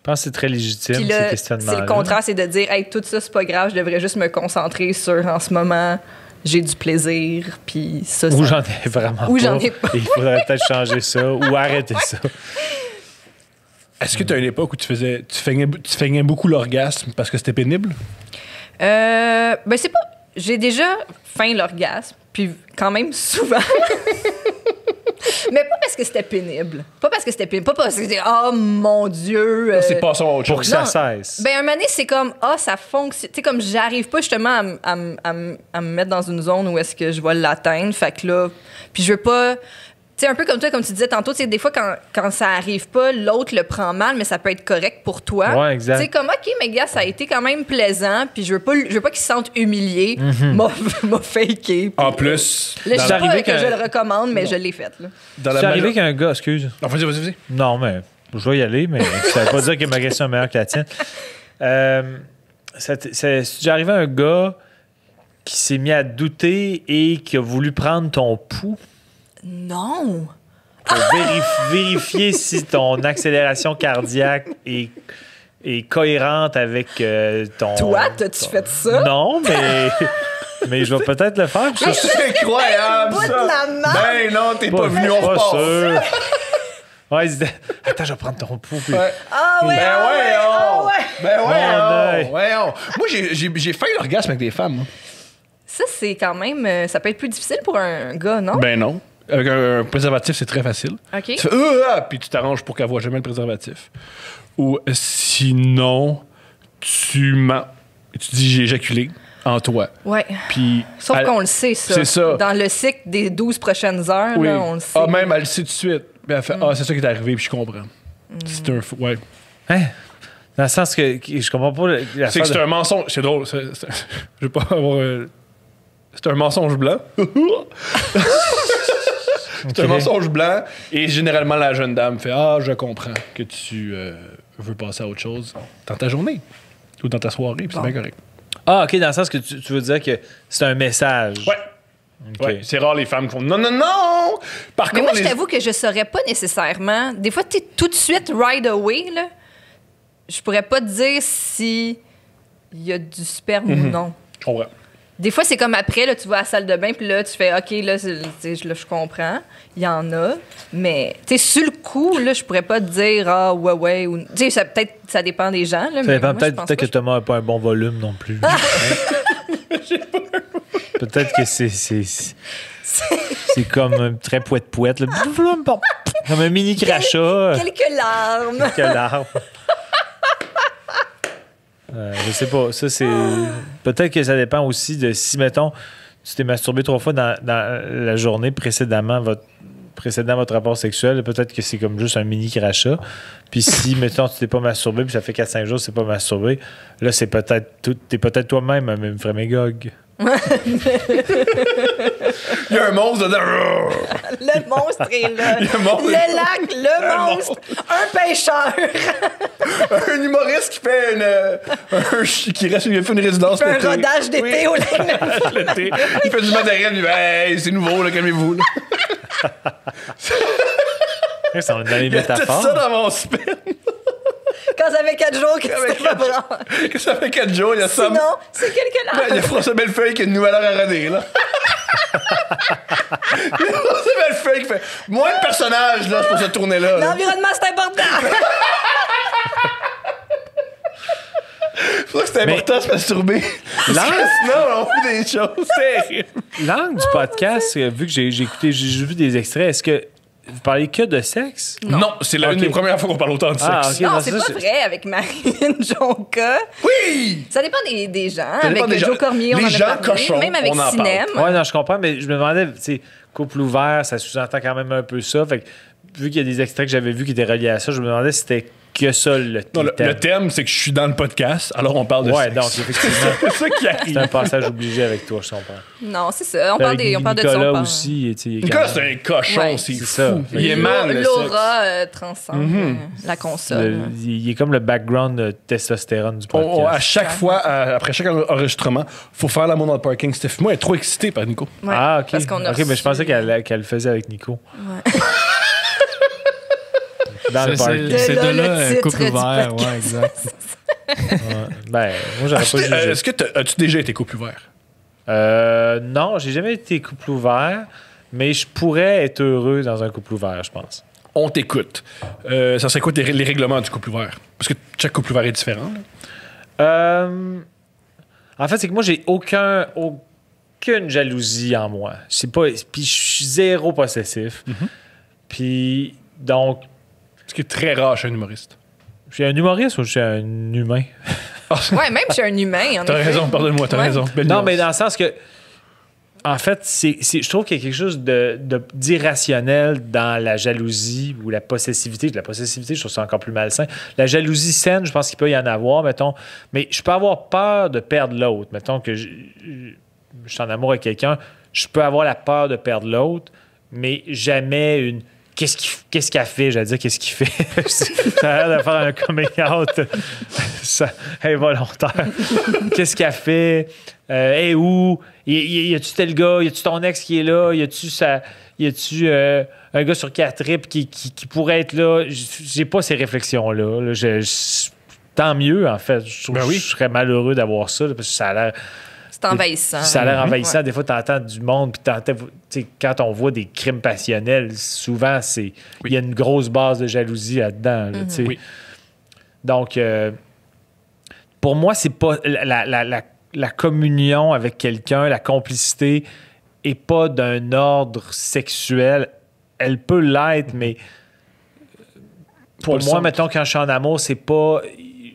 pense que c'est très légitime, Puis ces là, questionnements. c'est le contraire, c'est de dire, hey, tout ça, c'est pas grave, je devrais juste me concentrer sur, en ce moment, j'ai du plaisir, puis ça, Ou ça- j'en ai vraiment Ou pas. j'en ai pas. Et il faudrait peut-être changer ça ou arrêter ça. Est-ce que tu as une époque où tu feignais beaucoup l'orgasme parce que c'était pénible? Ben, c'est pas. J'ai déjà feint l'orgasme, puis quand même souvent. Mais pas parce que c'était pénible. Pas parce que c'était oh mon Dieu. C'est pas ça autre Pour que chose. ça Non. cesse. Ben, un moment donné, c'est comme, ça fonctionne. Tu sais, comme j'arrive pas justement à me mettre dans une zone où est-ce que je vais l'atteindre. Fait que là, puis je veux pas. Tu sais, un peu comme toi, comme tu disais tantôt, tu sais, des fois, quand ça arrive pas, l'autre le prend mal, mais ça peut être correct pour toi. Ouais, exact. Tu sais, comme, OK, mais gars, ça a été quand même plaisant, puis je veux pas qu'il se sente humilié, m'a faké. En plus, Là, je dans dis la- pas arrivé que que- je le recommande, mais je l'ai fait, là. dans C'est arrivé qu'un gars, excuse. Non, vas-y. Non, mais je vais y aller, mais ça veut pas dire que ma question est meilleure que la tienne. C'est déjà arrivé un gars qui s'est mis à douter et qui a voulu prendre ton pouls Non! pour vérifier si ton accélération cardiaque est cohérente avec ton... Toi, t'as-tu fait ça? Non, mais je vais peut-être le faire. parce que C'est incroyable, Bout de ça! la marde. Ben non, t'es pas venu, on pas repart. sûr. Ouais, il disait, attends, je vais prendre ton pouls. puis- Ouais. Ah ouais! Ben ah ouais, ah oh! ouais. Ben Mon ouais, œil. oh! Ouais, oh! Moi, j'ai failli l'orgasme avec des femmes. moi. Ça, c'est quand même. Ça peut être plus difficile pour un gars, non? Ben non. Avec un préservatif, c'est très facile. OK. Tu fais puis tu t'arranges pour qu'elle voit jamais le préservatif. Ou sinon, tu mens. Et tu dis j'ai éjaculé en toi. Ouais. Puis Sauf elle- qu'on le sait, ça. C'est ça. Dans le cycle des 12 prochaines heures, oui. là, on le sait. Ah, même elle le sait tout de suite. Puis elle fait c'est ça qui est arrivé, puis je comprends. C'est un fou. Ouais. Hein? Dans le sens que je comprends pas C'est que c'est un mensonge. C'est drôle. Je veux pas avoir. C'est un mensonge blanc. C'est un mensonge blanc. Et généralement, la jeune dame fait je comprends que tu veux passer à autre chose dans ta journée ou dans ta soirée, puis c'est bien correct. Ah, OK, dans le sens que tu veux dire que c'est un message. Ouais. OK. Ouais. C'est rare les femmes qui font non, non, non! Par Mais contre, moi, je t'avoue que je saurais pas nécessairement. Des fois, tu es tout de suite right away, là. Je pourrais pas te dire si il y a du sperme ou non. je comprends. Des fois, c'est comme après, là, tu vas à la salle de bain, puis là, tu fais OK, là, je comprends. Il y en a. Mais, tu sais, sur le coup, là, je pourrais pas te dire ouais. Ou, tu sais, peut-être, ça dépend des gens. Là, Ça mais dépend moi, je peut-être pense que pas. Thomas n'a pas un bon volume non plus. Hein? Peut-être que c'est comme très poète-poète. Là. Comme un mini crachat. Quelques larmes. Quelle larme. Je sais pas. Ça, c'est. Peut-être que ça dépend aussi de si, mettons, tu t'es masturbé 3 fois dans la journée précédemment votre rapport sexuel, peut-être que c'est comme juste un mini crachat. Puis si, mettons, tu t'es pas masturbé, puis ça fait 4-5 jours que tu t'es pas masturbé, là, c'est t'es peut-être toi-même un frémégog. Il y a un monstre dedans. Le monstre est là. Le monstre. Le lac, le monstre. Un pêcheur. Un humoriste qui fait qui reste, il fait une résidence Un l'été. rodage d'été au lac. L'été. Il fait du matériel, il dit hey, c'est nouveau, là, calmez-vous. Là. Ça, on est dans les Il y a tout métaphores. ça dans mon spin. Quand ça fait 4 jours que tu Avec t'es pas 4 jours. branlé. Que ça fait 4 jours, il y a ça. Sinon, c'est quelques Il y a larmes. François Bellefeuille qui a une nouvelle heure à rader, là. Il y a François Bellefeuille qui fait moins de personnages, là, pour cette tournée-là. là. L'environnement, c'est important. C'est pour ça que c'est important de se masturber. Parce que sinon, on fait des choses terribles. L'angle du podcast, vu que j'ai vu des extraits, est-ce que vous parlez que de sexe? Non, c'est une Ok. des premières fois qu'on parle autant de sexe. Ah, ok. Non, dans c'est ça, pas vrai avec Marilyn Jonca. Oui! Ça dépend des gens. Ça dépend Avec des gens. Joe Cormier, on Les en a gens parlé. cochons, Même avec on en parle. Cinem. Ouais, non, je comprends, mais je me demandais, tu sais, couple ouvert, ça sous-entend quand même un peu ça. Fait que, vu qu'il y a des extraits que j'avais vus qui étaient reliés à ça, je me demandais si c'était que ça le Non, thème. le thème, c'est que je suis dans le podcast, alors on parle de Ouais, sexe. donc effectivement, c'est ça qui arrive. c'est un passage obligé avec toi, je comprends. Non, c'est ça. On parle de ça. Nicolas On parle... aussi, tu sais, il est Nicolas, quand c'est même- un cochon, Ouais. c'est C'est fou. ça. Il est mal, le sexe. L'aura transcende la console. il est comme le background de testostérone du podcast. À chaque fois, après chaque enregistrement, faut faire l'amour dans le parking. Steph, moi, elle est trop excitée par Nico. Ouais, Ah, ok. Parce qu'on a Ok, mais je reçu- pensais qu'elle le faisait avec Nico. Ouais. Dans le parking. C'est là de le là un titre couple du ouvert, podcast. ouais, exact. Ouais. Ben, moi, j'aurais pas jugé. Est-ce que as-tu déjà été couple ouvert? Non, j'ai jamais été couple ouvert, mais je pourrais être heureux dans un couple ouvert, je pense. On t'écoute. Ça serait quoi les règlements du couple ouvert? Parce que chaque couple ouvert est différent. Là. En fait, c'est que moi, j'ai aucune jalousie en moi. Je sais pas, puis je suis zéro possessif. Puis, donc... Ce qui est très rare chez un humoriste. Je suis un humoriste ou je suis un humain? Ouais, même chez un humain. T'as raison, pardonne-moi, t'as raison. Belle Non, nuance. mais dans le sens que, en fait, je trouve qu'il y a quelque chose d'irrationnel dans la jalousie ou la possessivité. La possessivité, je trouve ça encore plus malsain. La jalousie saine, je pense qu'il peut y en avoir, mettons. Mais je peux avoir peur de perdre l'autre. Mettons que je suis en amour avec quelqu'un, je peux avoir la peur de perdre l'autre, mais jamais une... Qu'est-ce qu'elle fait? J'allais dire qu'est-ce qu'il fait. Ça a l'air de faire un coming out involontaire. Qu'est-ce qu'elle fait? Où? Y a-tu tel gars? Y a-tu ton ex qui est là? Y a-tu un gars sur 4 trips qui pourrait être là? J'ai pas ces réflexions-là. Là. Tant mieux, en fait. Je trouve que je serais malheureux d'avoir ça, là, parce que ça a l'air... C'est envahissant. Ça a l'air envahissant. Ouais. Des fois, tu entends du monde, puis quand on voit des crimes passionnels, souvent, il y a une grosse base de jalousie là-dedans. Là, oui. Donc, pour moi, c'est pas la communion avec quelqu'un, la complicité, est pas d'un ordre sexuel. Elle peut l'être, mais pour moi, mettons, quand je suis en amour, c'est pas...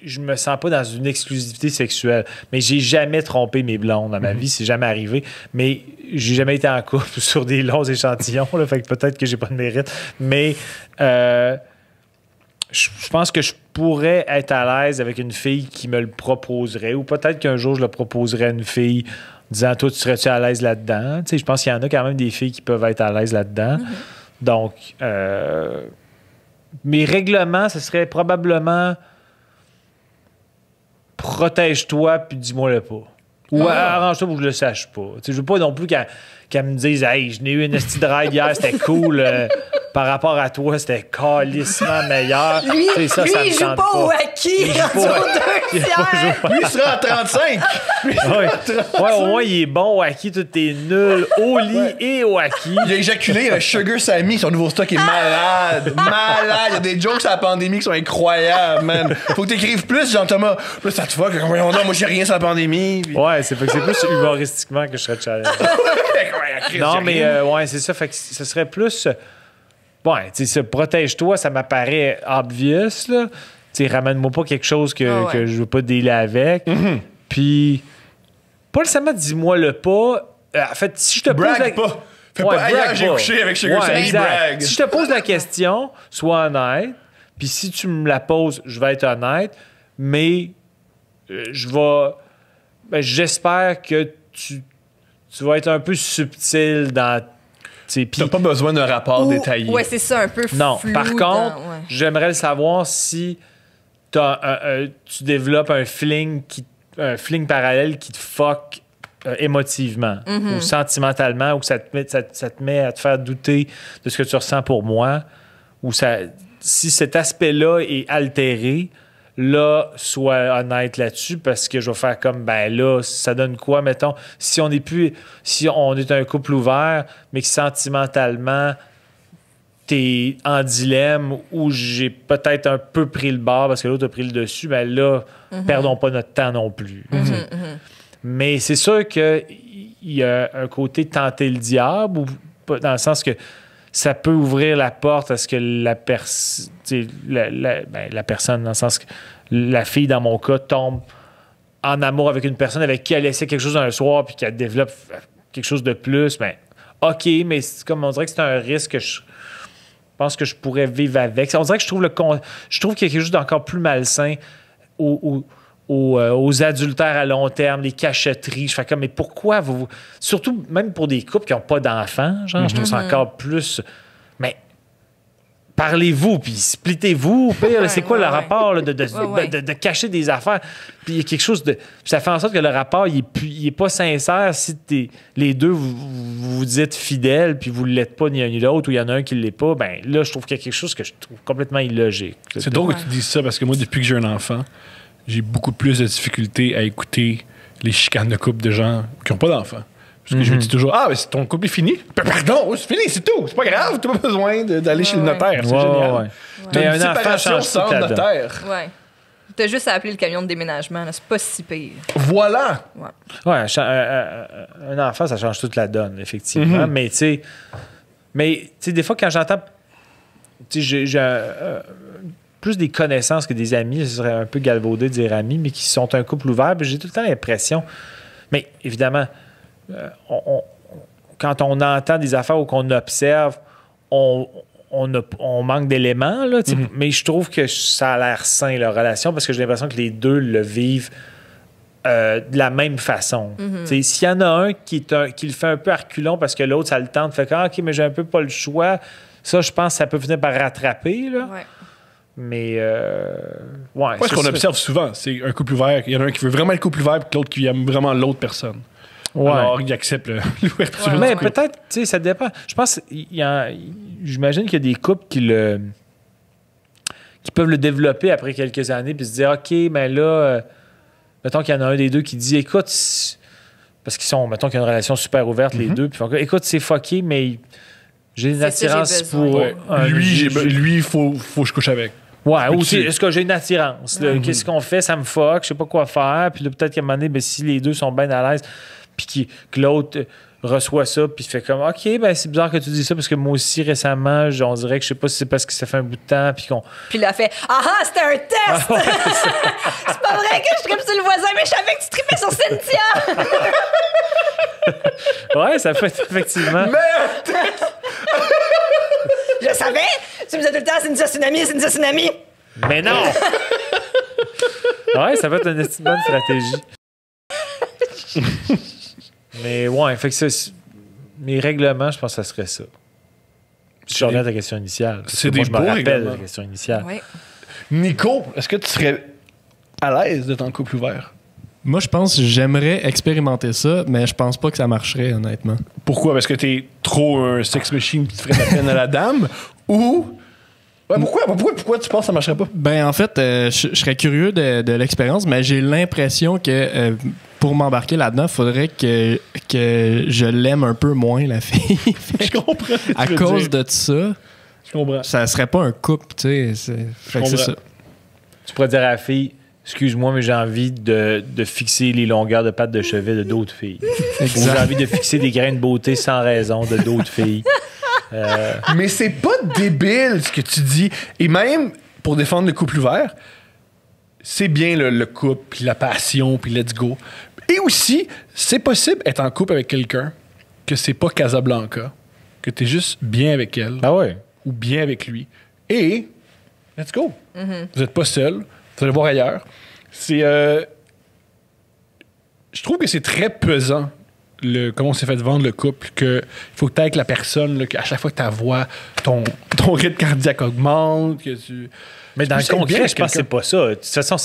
Je me sens pas dans une exclusivité sexuelle. Mais j'ai jamais trompé mes blondes dans ma vie. C'est jamais arrivé. Mais j'ai jamais été en couple sur des longs échantillons. Là, fait que peut-être que j'ai pas de mérite. Mais je pense que je pourrais être à l'aise avec une fille qui me le proposerait. Ou peut-être qu'un jour, je le proposerais à une fille disant « Toi, tu serais-tu à l'aise là-dedans? » Je pense qu'il y en a quand même des filles qui peuvent être à l'aise là-dedans. Donc, mes règlements, ce serait probablement... Protège-toi, puis dis-moi-le pas. Ou arrange-toi pour que je le sache pas. T'sais, je veux pas non plus qu'elle me dise « Hey, je n'ai eu une esti de ride hier, c'était cool. Par rapport à toi, c'était calissement meilleur. » Lui, il joue pas au hockey. Lui, il sera à 35. Ouais, au moins, il est bon au hockey. Tout est nul au lit et au hockey. Il a éjaculé un Sugar Sammy. Son nouveau stock est malade. Malade. Il y a des jokes sur la pandémie qui sont incroyables, man. Faut que t'écrives plus, Jean-Thomas. Plus ça te fuck. Voyons donc, moi, j'ai rien sur la pandémie. Puis... Ouais, c'est plus humoristiquement que je serais challenge. Non, mais ouais, c'est ça. Fait que ce serait plus... Ouais, tu sais, protège-toi, ça m'apparaît obvious, là. Tu sais, ramène-moi pas quelque chose que je veux pas dealer avec. Puis, pas nécessairement dis-moi le pas. En fait, si je te pose... Brag pas. Fais pas, hier, j'ai couché avec Sugar Sammy, brag. Si je te pose la question, sois honnête. Puis si tu me la poses, je vais être honnête. Mais je vais... j'espère que tu vas être un peu subtil dans... T'as pas besoin d'un rapport détaillé. Ouais, c'est ça, un peu flou. Non, par contre, j'aimerais le savoir si tu développes un feeling parallèle qui te fuck émotivement ou sentimentalement, ou que ça te met à te faire douter de ce que tu ressens pour moi, ou si cet aspect-là est altéré, là, sois honnête là-dessus, parce que je vais faire comme, ben là, ça donne quoi, mettons, si on est un couple ouvert, mais que sentimentalement, t'es en dilemme, ou j'ai peut-être un peu pris le bord parce que l'autre a pris le dessus, ben là, perdons pas notre temps non plus. Mais c'est sûr qu'il y a un côté tenter le diable, ou dans le sens que ça peut ouvrir la porte à ce que la personne, dans le sens que la fille, dans mon cas, tombe en amour avec une personne avec qui elle essaie quelque chose un soir puis qu'elle développe quelque chose de plus. Ben, OK, mais c'est comme on dirait que c'est un risque que je pense que je pourrais vivre avec. On dirait que je trouve qu'il y a quelque chose d'encore plus malsain aux adultères à long terme, les cachotteries. Je fais comme, mais pourquoi vous... Surtout, même pour des couples qui n'ont pas d'enfants, genre, je trouve ça encore plus... Mais parlez-vous, puis splittez-vous. C'est quoi le rapport là, de cacher des affaires? Puis il y a quelque chose de... Ça fait en sorte que le rapport, il est pas sincère si les deux, vous dites fidèles, puis vous ne l'êtes pas ni un ni l'autre, ou il y en a un qui ne l'est pas. Ben là, je trouve qu'il y a quelque chose que je trouve complètement illogique. C'est drôle que tu dises ça, parce que moi, depuis que j'ai un enfant, j'ai beaucoup plus de difficultés à écouter les chicanes de couple de gens qui n'ont pas d'enfants. Parce que je me dis toujours, mais ton couple est fini. Pardon, c'est fini, c'est tout. C'est pas grave, tu n'as pas besoin d'aller chez le notaire. C'est génial. Ouais. T'as une séparation sans notaire. Ouais. T'as juste à appeler le camion de déménagement. Là. C'est pas si pire. Voilà. Ouais, un enfant, ça change toute la donne, effectivement. Mais tu sais, des fois, quand j'entends tu sais, j'ai plus des connaissances que des amis. Ce serait un peu galvaudé de dire amis, mais qui sont un couple ouvert. Puis j'ai tout le temps l'impression... Mais évidemment, quand on entend des affaires ou qu'on observe, on manque d'éléments, là, mais je trouve que ça a l'air sain, leur relation, parce que j'ai l'impression que les deux le vivent de la même façon. S'il y en a un qui le fait un peu à reculons parce que l'autre, ça le tente, fait que OK, mais j'ai un peu pas le choix, ça, je pense que ça peut finir par rattraper. Là. Ouais. Mais, Ouais, ce qu'on observe souvent, c'est un couple ouvert. Il y en a un qui veut vraiment le couple ouvert, puis l'autre qui aime vraiment l'autre personne. Ouais. Alors, il accepte l'ouverture. Ouais, mais ouais. peut-être, tu sais, ça dépend. Je pense, j'imagine qu'il y a des couples qui peuvent le développer après quelques années, puis se dire, OK, mais là, mettons qu'il y en a un des deux qui dit, écoute, parce qu'ils sont, mettons qu'il y a une relation super ouverte, les deux, puis écoute, c'est fucké, mais j'ai une C'est ça, attirance j'ai besoin. pour. Ouais. Lui, il faut que je couche avec. Ouais, ou Peux-tu- est-ce que j'ai une attirance? Là? Qu'est-ce qu'on fait? Ça me fuck, je sais pas quoi faire. Puis là, peut-être qu'à un moment donné, ben, si les deux sont bien à l'aise, puis que l'autre reçoit ça, puis fait comme, OK, ben c'est bizarre que tu dis ça, parce que moi aussi, récemment, on dirait que je sais pas si c'est parce que ça fait un bout de temps, puis qu'on... Puis il a fait « Ah ah, c'était un test! C'est pas vrai que je tripe sur le voisin, mais je savais que tu tripais sur Cynthia! Ouais, ça peut être effectivement... Je savais! Tu me disais tout le temps, Cynthia, c'est une amie, Cynthia, c'est une amie! Mais non! Ouais, ça peut être une bonne stratégie. Mais ouais, fait que ça, mes règlements, je pense que ça serait ça. Si je reviens à ta question initiale. parce c'est que moi, des je me beaux rappelle règlements. la question initiale. Oui. Nico, est-ce que tu serais à l'aise d'être en couple ouvert? Moi, je pense que j'aimerais expérimenter ça, mais je pense pas que ça marcherait, honnêtement. Pourquoi? Parce que t'es trop un sex machine qui te ferait de la peine à la dame? Ou... Ouais, pourquoi tu penses que ça marcherait pas? Ben, en fait, je serais curieux de l'expérience, mais j'ai l'impression que pour m'embarquer là-dedans, il faudrait que je l'aime un peu moins, la fille. Je comprends ce que tu À veux cause dire. de ça, Je comprends. ça serait pas un couple, tu sais. Fait que c'est comprends. ça. Tu pourrais dire à la fille, excuse-moi, mais j'ai envie de fixer les longueurs de pattes de chevet de d'autres filles. Ou j'ai envie de fixer des grains de beauté sans raison de d'autres filles. Mais c'est pas débile ce que tu dis. Et même pour défendre le couple ouvert, c'est bien le couple, puis la passion, puis let's go. Et aussi, c'est possible être en couple avec quelqu'un que c'est pas Casablanca, que t'es juste bien avec elle Ah ouais? ou bien avec lui. Et let's go. Vous êtes pas seul. Vous allez voir ailleurs. C'est... je trouve que c'est très pesant comment on s'est fait vendre le couple, que il faut que tu avec la personne, là, qu'à chaque fois que ta voix, ton rythme cardiaque augmente, que tu... Mais dans le Tu sais bien concret, avec je pense que c'est quelqu'un. pas ça. De toute façon,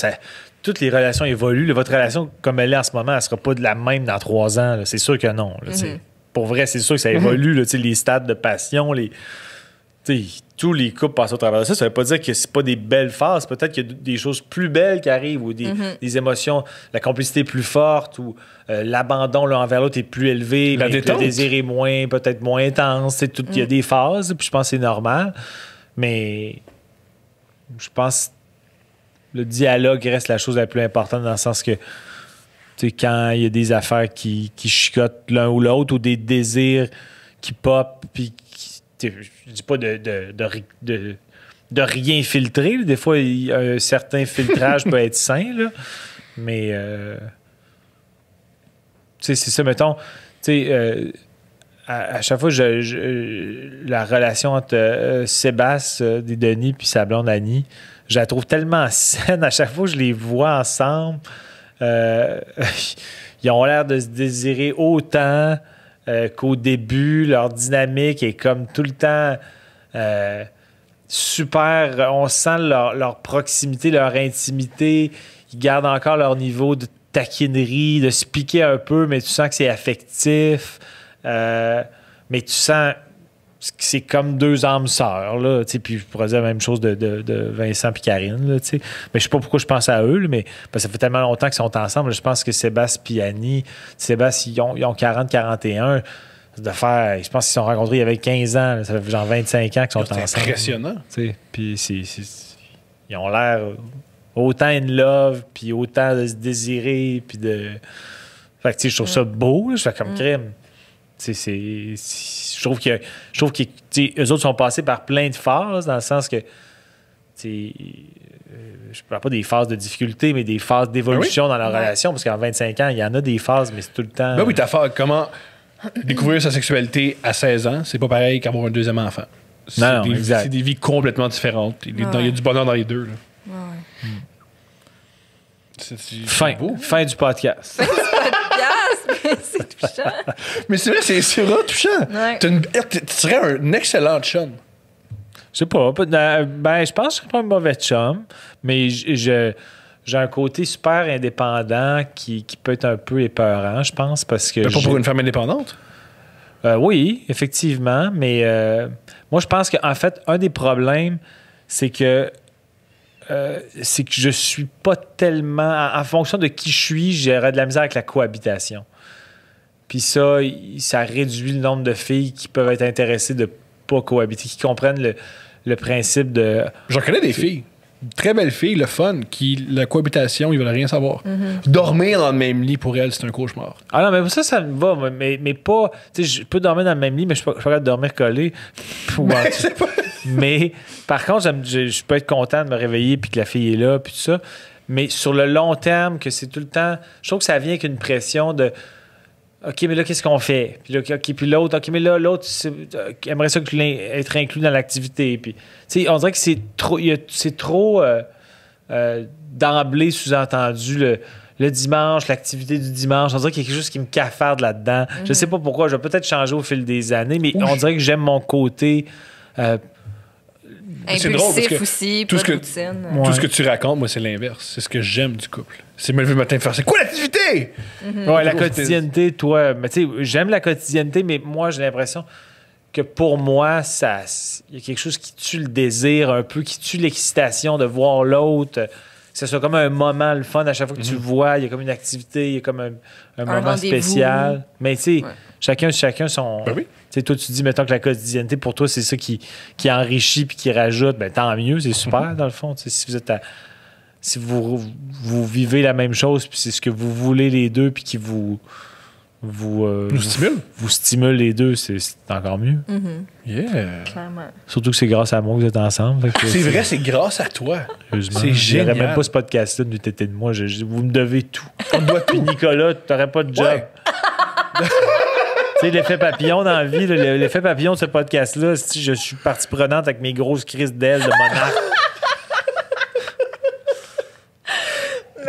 toutes les relations évoluent. Là, votre relation, comme elle est en ce moment, elle sera pas de la même dans 3 ans. là. C'est sûr que non. Là, pour vrai, c'est sûr que ça évolue. Là, les stades de passion, tous les couples passent au travers de ça. Ça veut pas dire que c'est pas des belles phases. Peut-être qu'il y a des choses plus belles qui arrivent ou des émotions, la complicité est plus forte ou l'abandon l'un envers l'autre est plus élevé. La mais détente. le désir est peut-être moins intense. Il y a des phases, puis je pense que c'est normal. Mais je pense que le dialogue reste la chose la plus importante dans le sens que quand il y a des affaires qui chicotent l'un ou l'autre ou des désirs qui pop, puis je dis pas de rien filtrer. Là. Des fois, un certain filtrage peut être sain, là. Mais c'est ça, mettons, à chaque fois, la relation entre Sébastien Denis puis sa blonde Annie, je la trouve tellement saine. À chaque fois que je les vois ensemble, ils ont l'air de se désirer autant qu'au début. Leur dynamique est comme tout le temps super. On sent leur proximité, leur intimité. Ils gardent encore leur niveau de taquinerie, de se piquer un peu, mais tu sens que c'est affectif. Mais tu sens que c'est comme 2 âmes sœurs, là, puis je pourrais dire la même chose de Vincent et Karine, là, mais je sais pas pourquoi je pense à eux, là, mais parce que ça fait tellement longtemps qu'ils sont ensemble, là, je pense que Sébastien et Annie, Sébastien, ils ont 40-41, je pense qu'ils se sont rencontrés il y avait 15 ans, là, ça fait genre 25 ans qu'ils sont C'est ensemble. impressionnant. Puis ils ont l'air autant in love, puis autant de se désirer, puis de... Fait que je trouve ça beau, là, je fais comme crime. Je trouve que eux autres sont passés par plein de phases, dans le sens que je ne parle pas des phases de difficulté, mais des phases d'évolution dans leur relation, parce qu'en 25 ans, il y en a des phases, mais c'est tout le temps... Ben oui, ta phase, comment découvrir sa sexualité à 16 ans, c'est pas pareil qu'avoir un deuxième enfant. Non, exact. C'est des vies complètement différentes. Il y a du bonheur dans les deux. Là. Fin du podcast. C'est touchant. Mais c'est vrai, c'est vraiment touchant. Ouais. Tu serais un excellent chum. Je sais pas. Ben, je pense que je serais pas un mauvais chum, mais j'ai un côté super indépendant qui peut être un peu épeurant, je pense, parce que... Mais pas pour une femme indépendante? Oui, effectivement, mais moi, je pense qu'en fait, un des problèmes, c'est que je suis pas tellement... En fonction de qui je suis, j'aurais de la misère avec la cohabitation. Puis ça réduit le nombre de filles qui peuvent être intéressées de pas cohabiter, qui comprennent le principe de... J'en connais des filles. Très belles filles, le fun, la cohabitation, ils veulent rien savoir. Dormir dans le même lit, pour elles, c'est un cauchemar. Ah non, mais ça me va, mais pas... Tu sais, je peux dormir dans le même lit, mais je suis pas capable de dormir collé. Mais par contre, je peux être content de me réveiller puis que la fille est là, puis tout ça. Mais sur le long terme, que c'est tout le temps... Je trouve que ça vient avec une pression de... OK, mais là, qu'est-ce qu'on fait? Puis là, OK, puis l'autre, OK, mais là, l'autre aimerait ça être inclus dans l'activité. Puis, tu sais, on dirait que c'est trop d'emblée sous-entendu le dimanche, l'activité du dimanche. On dirait qu'il y a quelque chose qui me cafarde là-dedans. Je sais pas pourquoi. Je vais peut-être changer au fil des années, mais on dirait que j'aime mon côté... C'est drôle parce que aussi, tout pas ce que, de routine. tout ce que tu racontes, moi, c'est l'inverse. C'est ce que j'aime du couple. C'est me lever le matin et faire c'est quoi l'activité? Ouais, la quotidienneté, toi. Mais tu sais, j'aime la quotidienneté, mais moi, j'ai l'impression que pour moi, il y a quelque chose qui tue le désir un peu, qui tue l'excitation de voir l'autre. Que ce soit comme un moment, le fun, à chaque fois que tu le vois, il y a comme une activité, il y a comme un moment spécial. Mais tu sais, chacun son... Ben oui. Tu sais, toi, tu dis, mettons que la quotidienneté, pour toi, c'est ça qui enrichit puis qui rajoute. Ben tant mieux, c'est super, dans le fond. Tu sais, si vous êtes si vous vivez la même chose, puis c'est ce que vous voulez les deux, puis qui vous stimule les deux, c'est encore mieux. Yeah. Clairement. Surtout que c'est grâce à moi que vous êtes ensemble. C'est vrai, c'est grâce à toi. C'est génial. J'aurais même pas ce podcast-là de tété de moi. Vous me devez tout. On doit tout. Puis Nicolas, t'aurais pas de job. Ouais. Tu sais, l'effet papillon dans la vie, l'effet papillon de ce podcast-là, si je suis partie prenante avec mes grosses crises d'ailes de monarque.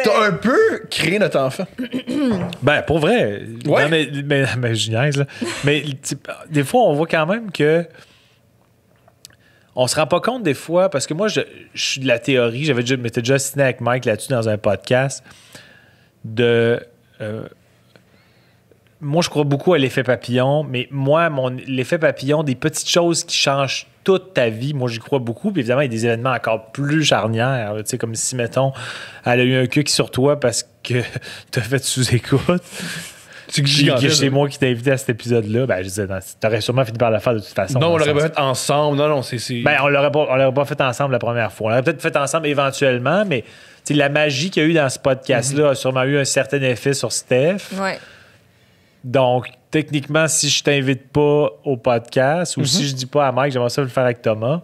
T'as un peu créé notre enfant. Ben, pour vrai. Ouais. Non, mais je niaise, là. Mais des fois, on voit quand même que on se rend pas compte des fois, parce que moi, je suis de la théorie, m'étais déjà assigné avec Mike là-dessus dans un podcast, moi, je crois beaucoup à l'effet papillon, mais moi, l'effet papillon, des petites choses qui changent toute ta vie, moi, j'y crois beaucoup. Puis évidemment, il y a des événements encore plus charnières, tu sais, comme si, mettons, elle a eu un cuc sur toi parce que t'as fait sous-écoute. C'est moi qui t'ai invité à cet épisode-là. Ben, je disais, t'aurais sûrement fini par le faire de toute façon. Non, on l'aurait pas fait ensemble. Non, c'est... Ben, on l'aurait pas fait ensemble la première fois. On l'aurait peut-être fait ensemble éventuellement, mais la magie qu'il y a eu dans ce podcast-là a sûrement eu un certain effet sur Steph. Ouais. Donc, techniquement, si je t'invite pas au podcast ou si je dis pas à Mike, j'aimerais ça le faire avec Thomas,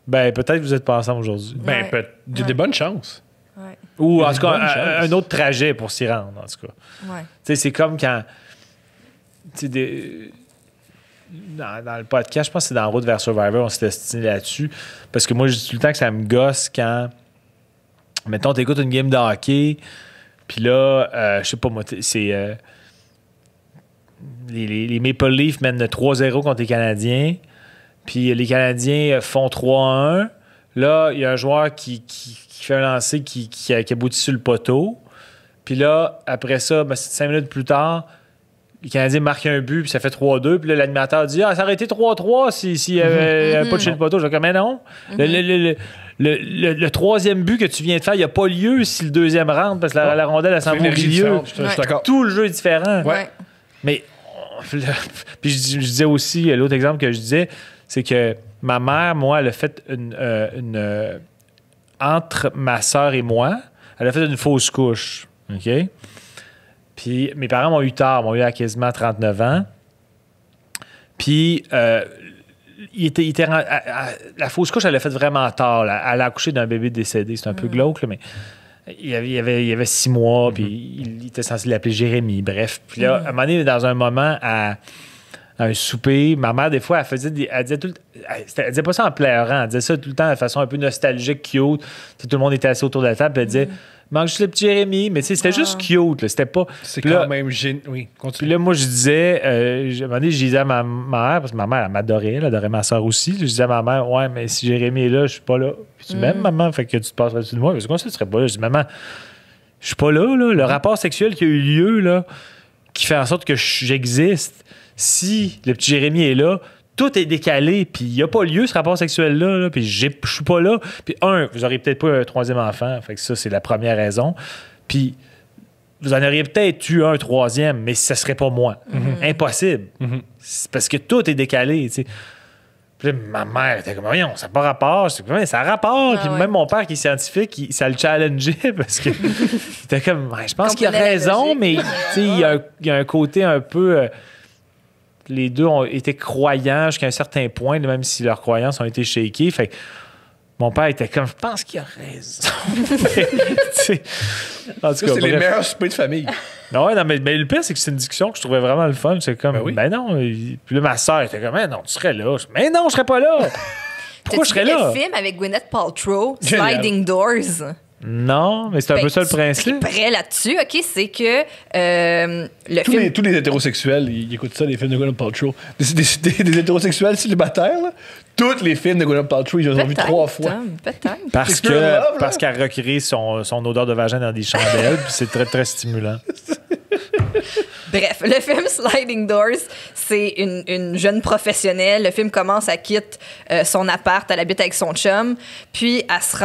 ben peut-être que vous êtes pas ensemble aujourd'hui. Ben, il y a des bonnes chances. Ouais. Ou en tout cas, un autre trajet pour s'y rendre, en tout cas. Ouais. Tu sais, c'est comme quand... Tu sais, dans le podcast, je pense que c'est dans Route vers Survivor, on s'était stiné là-dessus. Parce que moi, je dis tout le temps que ça me gosse quand... Mettons, t'écoutes une game de hockey, puis là, je sais pas moi, c'est... Les Maple Leafs mènent 3-0 contre les Canadiens. Puis les Canadiens font 3-1. Là, il y a un joueur qui fait un lancer qui aboutit sur le poteau. Puis là, après ça, 5 minutes plus tard, les Canadiens marquent un but, puis ça fait 3-2. Puis là, l'animateur dit « Ah, ça aurait été 3-3 s'il n'y avait pas de chez le poteau. » Je dis « Mais non. Le troisième but que tu viens de faire, il n'y a pas lieu si le deuxième rentre, parce que la rondelle, elle s'en va au milieu. Je suis d'accord. Tout le jeu est différent. Ouais. Mais, puis je disais aussi, l'autre exemple que je disais, c'est que ma mère, moi, elle a fait entre ma soeur et moi, elle a fait une fausse couche. OK? Puis mes parents m'ont eu tard, m'ont eu à quasiment 39 ans. Puis, la fausse couche, elle l'a fait vraiment tard. Là. Elle a accouché d'un bébé décédé. C'est un peu glauque, là, mais il y avait 6 mois, puis il était censé l'appeler Jérémy. Bref. Puis là, à un moment donné, dans un moment, à un souper, ma mère, des fois, elle disait pas ça en pleurant. Elle disait ça tout le temps de façon un peu nostalgique, cute. Tout le monde était assis autour de la table, puis elle disait mange juste le petit Jérémy. Mais c'était juste cute. Là. C'était pas. C'est puis quand là, même. Oui, continue. Puis là, moi, je disais, à un moment donné, je disais à ma mère, parce que ma mère, elle m'adorait, elle adorait ma soeur aussi. Je disais à ma mère, ouais, mais si Jérémy est là, je suis pas là. Puis tu m'aimes, maman, fait que tu te passerais dessus de moi. C'est quoi ça, tu serais pas là? Je dis, maman, je suis pas là, là. Le rapport sexuel qui a eu lieu, là, qui fait en sorte que j'existe, si le petit Jérémy est là, tout est décalé, puis il n'y a pas lieu, ce rapport sexuel-là, là, puis je suis pas là. Puis vous n'auriez peut-être pas un 3e enfant, fait que ça, c'est la première raison. Puis vous en auriez peut-être eu un 3e, mais ce serait pas moi. Impossible. C'est parce que tout est décalé, tu sais. Puis là, ma mère était comme, voyons, ça n'a pas rapport. Je dis, ça a rapport. Puis même mon père qui est scientifique, ça le challengeait parce que c'était comme, je pense qu'il a raison, mais il y a un côté un peu... les deux ont été croyants jusqu'à un certain point, même si leurs croyances ont été shakées. Fait que mon père était comme, je pense qu'il a raison. En tout cas, c'est les meilleurs soupers de famille. Non, mais le pire, c'est que c'est une discussion que je trouvais vraiment le fun. C'est comme, ben non. Puis là, ma soeur était comme, non, tu serais là. Mais non, je serais pas là. Pourquoi je serais là? Le film avec Gwyneth Paltrow, Sliding Doors. Non, mais c'est un peu ça le principe. Prêt là-dessus, OK, c'est que le film... Tous les hétérosexuels, ils écoutent ça, les films de Gwyneth Paltrow. Des hétérosexuels célibataires, là, tous les films de Gwyneth Paltrow, ils les ont vus 3 fois. Peut-être. Parce qu'elle recrée son odeur de vagin dans des chandelles, puis c'est très, très stimulant. Bref, le film Sliding Doors, c'est une jeune professionnelle. Le film commence, elle quitte son appart, elle habite avec son chum, puis elle se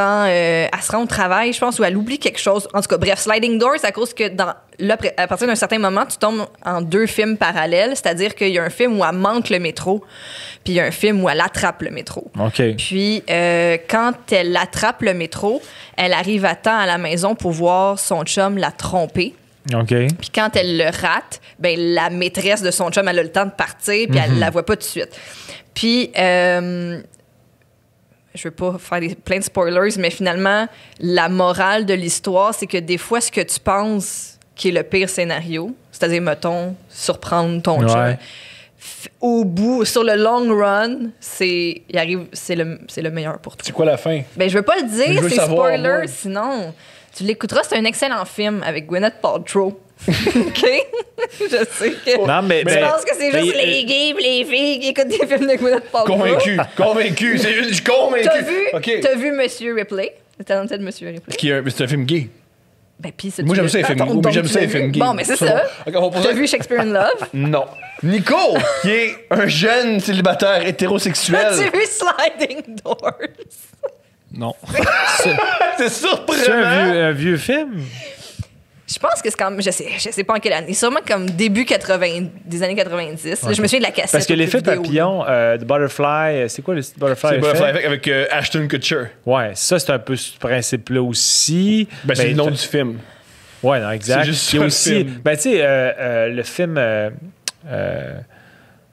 rend au travail, je pense, où elle oublie quelque chose. En tout cas, bref, Sliding Doors, à cause que à partir d'un certain moment, tu tombes en 2 films parallèles, c'est-à-dire qu'il y a un film où elle manque le métro, puis il y a un film où elle attrape le métro. OK. Puis, quand elle attrape le métro, elle arrive à temps à la maison pour voir son chum la tromper. OK. Puis quand elle le rate, ben la maîtresse de son chum, elle a le temps de partir, puis elle la voit pas tout de suite. Puis, je veux pas faire plein de spoilers, mais finalement, la morale de l'histoire, c'est que des fois, ce que tu penses qui est le pire scénario, c'est-à-dire, mettons, surprendre ton chum, au bout, sur le long run, c'est le meilleur pour toi. C'est quoi la fin? Ben, je veux pas le dire, c'est savoir, spoiler, moi. sinon... Tu l'écouteras, c'est un excellent film avec Gwyneth Paltrow. OK? Je sais que... Non, mais je pense que c'est juste les gays et les filles qui écoutent des films de Gwyneth Paltrow. Convaincu. C'est juste, je suis convaincu. T'as vu Monsieur Ripley? Le talented Monsieur Ripley? C'est un film gay. Ben, puis Moi, j'aime ça, les films gays. Bon, mais c'est ça. T'as vu Shakespeare in Love? Non. Nico, qui est un jeune célibataire hétérosexuel. As-tu vu Sliding Doors? Non. C'est surprenant. C'est un vieux film? Je pense que c'est quand même... Je sais pas en quelle année. Sûrement comme début des années 90. Okay. Je me souviens de la cassette. Parce que l'effet papillon, The Butterfly, c'est quoi le Butterfly Effect? C'est Butterfly avec Ashton Kutcher. Ouais, ça, c'est un peu ce principe-là aussi. Ben, c'est le nom du film. Ouais, non, exact. C'est juste ça, le film. Ben, tu sais, le film...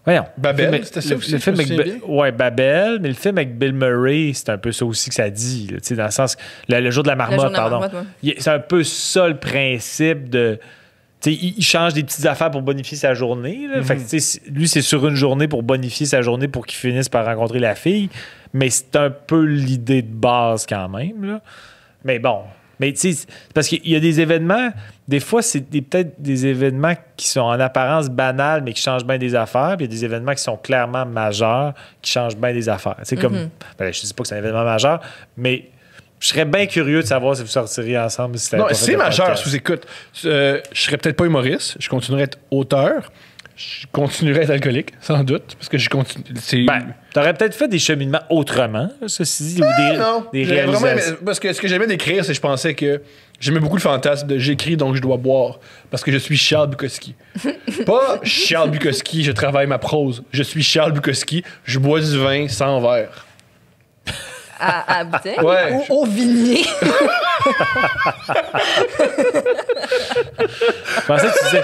voyons. Babel, c'était ça aussi. Le film avec Babel, mais le film avec Bill Murray, c'est un peu ça aussi que ça dit. Là, dans le sens... Le jour de la marmotte, pardon. C'est un peu ça le principe de... Il change des petites affaires pour bonifier sa journée. Là. Fait que, lui, c'est sur une journée pour bonifier sa journée pour qu'il finisse par rencontrer la fille. Mais c'est un peu l'idée de base quand même. Là. Mais bon... Mais tu sais, parce qu'il y a des événements, des fois, c'est peut-être des événements qui sont en apparence banals, mais qui changent bien des affaires. Puis il y a des événements qui sont clairement majeurs, qui changent bien des affaires. C'est comme, ben, je ne dis pas que c'est un événement majeur, mais je serais bien curieux de savoir si vous sortiriez ensemble. Si non, c'est majeur, sous-écoute. Je serais peut-être pas humoriste, je continuerais à être auteur. Je continuerais à être alcoolique, sans doute, parce que je continue. Ben, t'aurais peut-être fait des cheminements autrement, ceci dit, ou des réalisations. Parce que ce que j'aimais d'écrire, c'est que je pensais que j'aimais beaucoup le fantasme de j'écris donc je dois boire, parce que je suis Charles Bukowski. Pas Charles Bukowski, je travaille ma prose. Je suis Charles Bukowski, je bois du vin sans verre. À bouteille? Ouais. Ou au vignier? Je pensais que tu disais...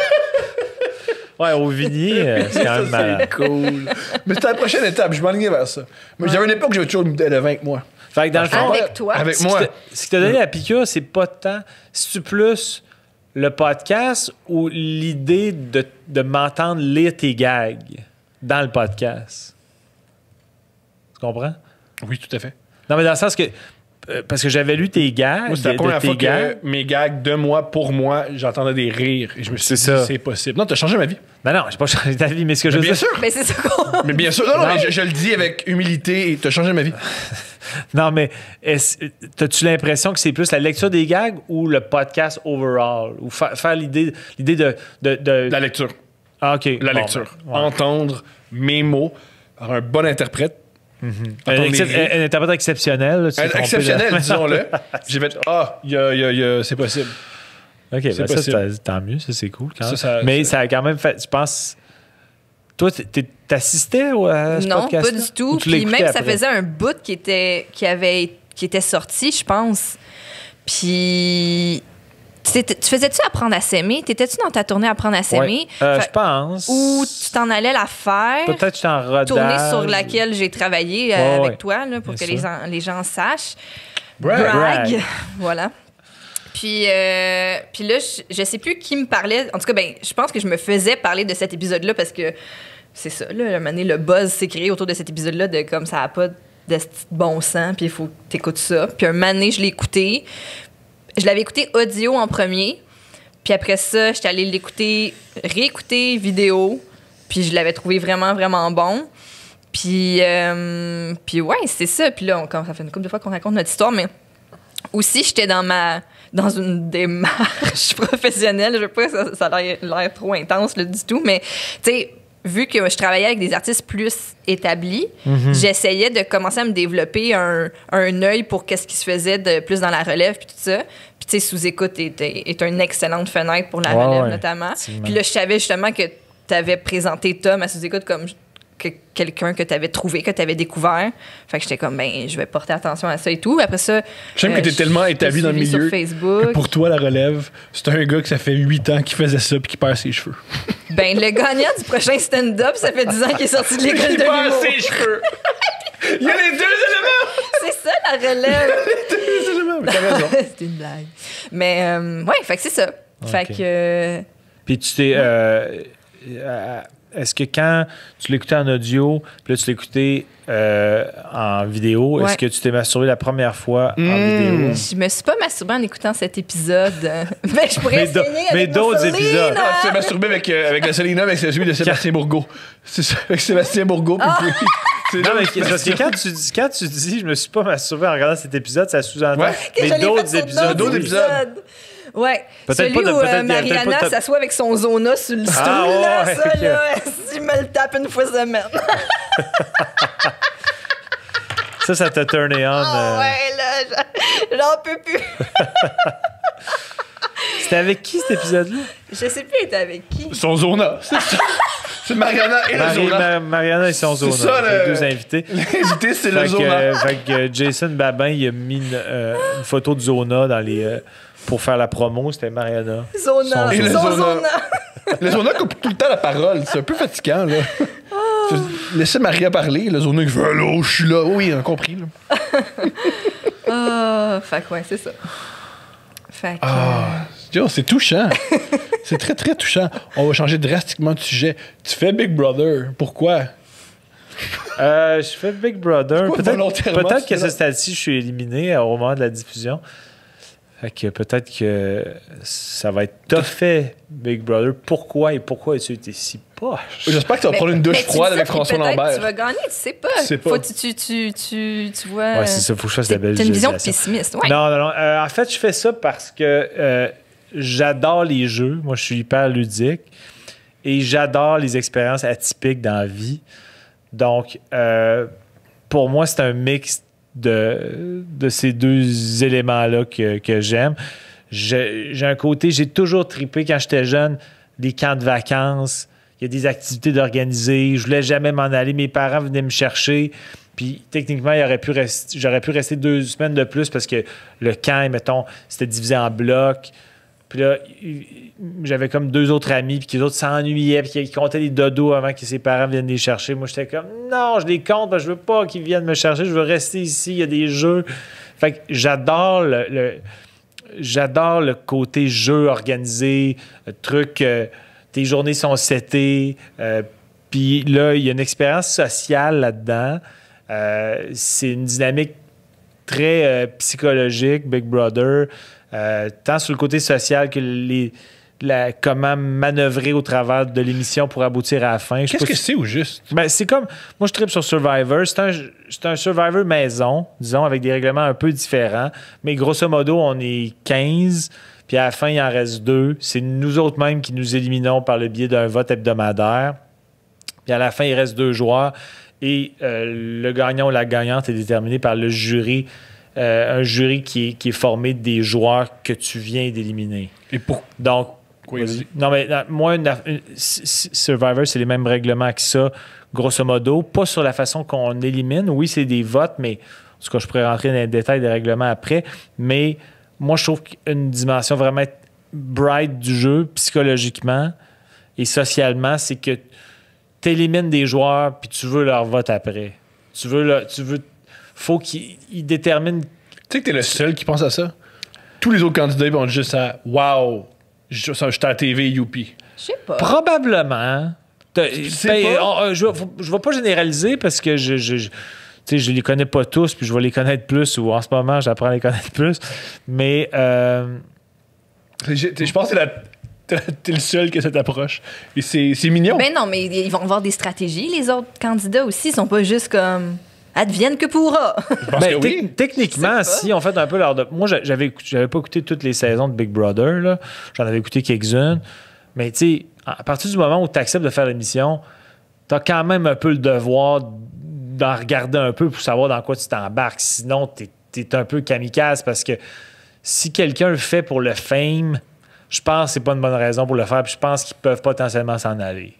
Ouais, au Vigny, c'est quand même malade. C'est cool. Mais c'était la prochaine étape. Je m'enlignais vers ça. Mais j'avais une époque où j'avais toujours une bouteille de vin avec moi. Fait que dans le fond, Avec toi. Avec ce moi. qui t'a donné la piqûre, c'est pas tant. C'est-tu plus le podcast ou l'idée de m'entendre lire tes gags dans le podcast? Tu comprends? Oui, tout à fait. Non, mais dans le sens que. Parce que j'avais lu tes gags. Moi, c'était la de première tes fois gags. que mes gags de moi, pour moi, j'entendais des rires. Et je me suis dit, C'est ça. c'est possible. Non, t'as changé ma vie. Non, j'ai pas changé ta vie, mais ce que je Mais veux bien dire. sûr. Ben, c'est ça qu'on. Mais bien sûr. Non, mais je le dis avec humilité et t'as changé ma vie. Non, mais t'as-tu l'impression que c'est plus la lecture des gags ou le podcast overall? Ou faire l'idée de. La lecture. Ah, OK. La Bon, lecture. ben, ouais. Entendre mes mots par un bon interprète. Un Entendre les rires. interprète exceptionnel. là, tu t'es trompé Exceptionnel, de- disons-le. J'ai fait c'est possible. OK, ben ça, possible. tant mieux. Ça, c'est cool quand même. Ça- Ça a quand même fait, je pense... Toi, t'assistais à ce Non, podcast? pas du tout. Puis même, ça faisait un bout qui était sorti, je pense. Puis. Tu faisais-tu Apprendre à s'aimer? T'étais-tu dans ta tournée Apprendre à s'aimer? Je pense. Ou tu t'en allais la faire? Peut-être que je suis en rodage. Tournée sur laquelle j'ai travaillé Ouais, avec ouais. toi, là, pour Bien que sûr. les gens sachent. Brag. Voilà. Puis là, je sais plus qui me parlait. En tout cas, ben, je pense que je me faisais parler de cet épisode-là parce que c'est ça, là, à un moment donné, le buzz s'est créé autour de cet épisode-là de comme ça n'a pas de bon sens, puis il faut que tu écoutes ça. Puis un moment donné, je l'ai écouté. Je l'avais écouté audio en premier. Puis après ça, j'étais allée réécouter vidéo. Puis je l'avais trouvé vraiment, vraiment bon. Puis ouais, c'est ça. Puis là, ça fait une couple de fois qu'on raconte notre histoire, mais aussi, j'étais dans une démarche professionnelle. Je veux pas que ça a l'air trop intense là, du tout, mais tu sais, vu que je travaillais avec des artistes plus établis, j'essayais de commencer à me développer un œil pour qu'est-ce qui se faisait de plus dans la relève puis tout ça. Puis tu sais, Sous-écoute est une excellente fenêtre pour la relève notamment. Puis là, je savais justement que tu avais présenté Tom à Sous-écoute comme quelqu'un que tu avais trouvé, que tu avais découvert. Fait que j'étais comme, ben, je vais porter attention à ça et tout. Après ça, J'aime que t'es tellement établi dans le suivi sur milieu. Facebook. Que pour toi, la relève, c'est un gars que ça fait 8 ans qu'il faisait ça puis qui perd ses cheveux. Ben, le gagnant du prochain stand-up, ça fait 10 ans qu'il est sorti de l'école Qui de perd l'humour. ses cheveux. Il y a les deux éléments. C'est ça, la relève. Les deux éléments. Mais t'as raison. C'était une blague. Mais, ouais, fait que c'est ça. Fait Ok. que... Puis tu t'es... est-ce que quand tu l'écoutais en audio, puis là, tu l'écoutais en vidéo, Ouais. est-ce que tu t'es masturbé la première fois en vidéo? Je me suis pas masturbée en écoutant cet épisode. Mais je pourrais essayer mais avec d'autres Mussolini. épisodes. Ah, tu t'es masturbé avec la Célina, avec celui de Sébastien Bourgault. C'est ça, avec Sébastien Bourgault. Puis c'est Non, là mais où je parce que quand tu dis je me suis pas masturbé en regardant cet épisode, ça sous-entend Ouais. Que je mais l'ai fait d'autres sur épisodes. d'autres oui. épisodes. Ouais. Peut-être Celui pas de- où peut-être qu'il y a peut-être Mariana pas de- s'assoit avec son Zona sur le stool, Ah, là, ouais, ça, ok. là, si je me le tape une fois semaine. Ça t'a turné on. Ah ouais, là, j'en peux plus. C'était avec qui cet épisode-là? Je sais plus être avec qui. Son Zona. C'est ça. C'est Mariana et le Zona. Mariana et son C'est Zona. ça, Les le- deux invités. L'invité, c'est le Fait Zona. que Jason Babin, il a mis une photo de Zona dans les, pour faire la promo. C'était Mariana. Zona. Et le Son Zona. Zona. Le Zona coupe tout le temps la parole. C'est un peu fatigant, là. Laissez Maria parler. Le Zona, je veux allô, je suis là. Oui, on a compris. Là. Ah, fait que ouais, c'est ça. Fait que... Yo, c'est touchant. C'est très, très touchant. On va changer drastiquement de sujet. Tu fais Big Brother. Pourquoi? Je fais Big Brother. Pourquoi volontairement, Peut-être tu que fais ce là? stade-ci, je suis éliminé au moment de la diffusion. Fait que peut-être que ça va être tough fait, Big Brother. Pourquoi as-tu été si poche? J'espère que tu vas prendre une douche mais tu froide dis avec ça, puis François peut-être Lambert. Tu vas gagner, tu sais pas. Tu sais pas. Faut tu vois... Ouais, c'est ça. Faut que je fasse de la belle T'as une vision visualisation. pessimiste. Ouais. Non. En fait, je fais ça parce que j'adore les jeux. Moi, je suis hyper ludique. Et j'adore les expériences atypiques dans la vie. Donc, pour moi, c'est un mix de ces deux éléments-là que j'aime. J'ai un côté... J'ai toujours trippé quand j'étais jeune, les camps de vacances. Il y a des activités d'organiser. Je voulais jamais m'en aller. Mes parents venaient me chercher. Puis, techniquement, j'aurais pu rester 2 semaines de plus parce que le camp, mettons, c'était divisé en blocs. Puis là, j'avais comme 2 autres amis, puis les autres s'ennuyaient, puis ils comptaient les dodos avant que ses parents viennent les chercher. Moi, j'étais comme, non, je les compte, parce que je veux pas qu'ils viennent me chercher, je veux rester ici, il y a des jeux. Fait que j'adore j'adore le côté jeu organisé, le truc, tes journées sont setées, puis là, il y a une expérience sociale là-dedans. C'est une dynamique très psychologique, Big Brother, tant sur le côté social que comment manœuvrer au travers de l'émission pour aboutir à la fin. Qu'est-ce que c'est au juste? Ben, c'est comme... Moi, je tripe sur Survivor. C'est un Survivor maison, disons, avec des règlements un peu différents. Mais grosso modo, on est 15, puis à la fin, il en reste 2. C'est nous autres mêmes qui nous éliminons par le biais d'un vote hebdomadaire. Puis à la fin, il reste 2 joueurs. Et le gagnant ou la gagnante est déterminé par le jury. Un jury qui est formé des joueurs que tu viens d'éliminer. Et pour... Donc, vas-y. Non, mais moi, Survivor, c'est les mêmes règlements que ça, grosso modo. Pas sur la façon qu'on élimine. Oui, c'est des votes, mais en tout cas, je pourrais rentrer dans les détails des règlements après. Mais moi, je trouve qu'une dimension vraiment bright du jeu, psychologiquement et socialement, c'est que tu élimines des joueurs puis tu veux leur vote après. Faut qu'ils déterminent. Tu sais que t'es le seul qui pense à ça? Tous les autres candidats vont juste à « Wow! Je suis à la TV, youpi! » Je sais pas. Probablement. Je vais pas généraliser parce que je les connais pas tous, puis je vais les connaître plus, ou en ce moment, j'apprends à les connaître plus. Mais... Je pense que t'es le seul qui a cette approche. Et c'est mignon. Ben non, mais ils vont avoir des stratégies, les autres candidats aussi. Ils sont pas juste comme... Advienne que pourra. Ben, oui. Techniquement, si on fait un peu leur... Moi, j'avais pas écouté toutes les saisons de Big Brother. Là. J'en avais écouté quelques-unes. Mais tu sais, à partir du moment où tu acceptes de faire l'émission, tu as quand même un peu le devoir d'en regarder un peu pour savoir dans quoi tu t'embarques. Sinon, tu es un peu kamikaze parce que si quelqu'un le fait pour le fame, je pense que c'est pas une bonne raison pour le faire. Puis je pense qu'ils peuvent potentiellement s'en aller.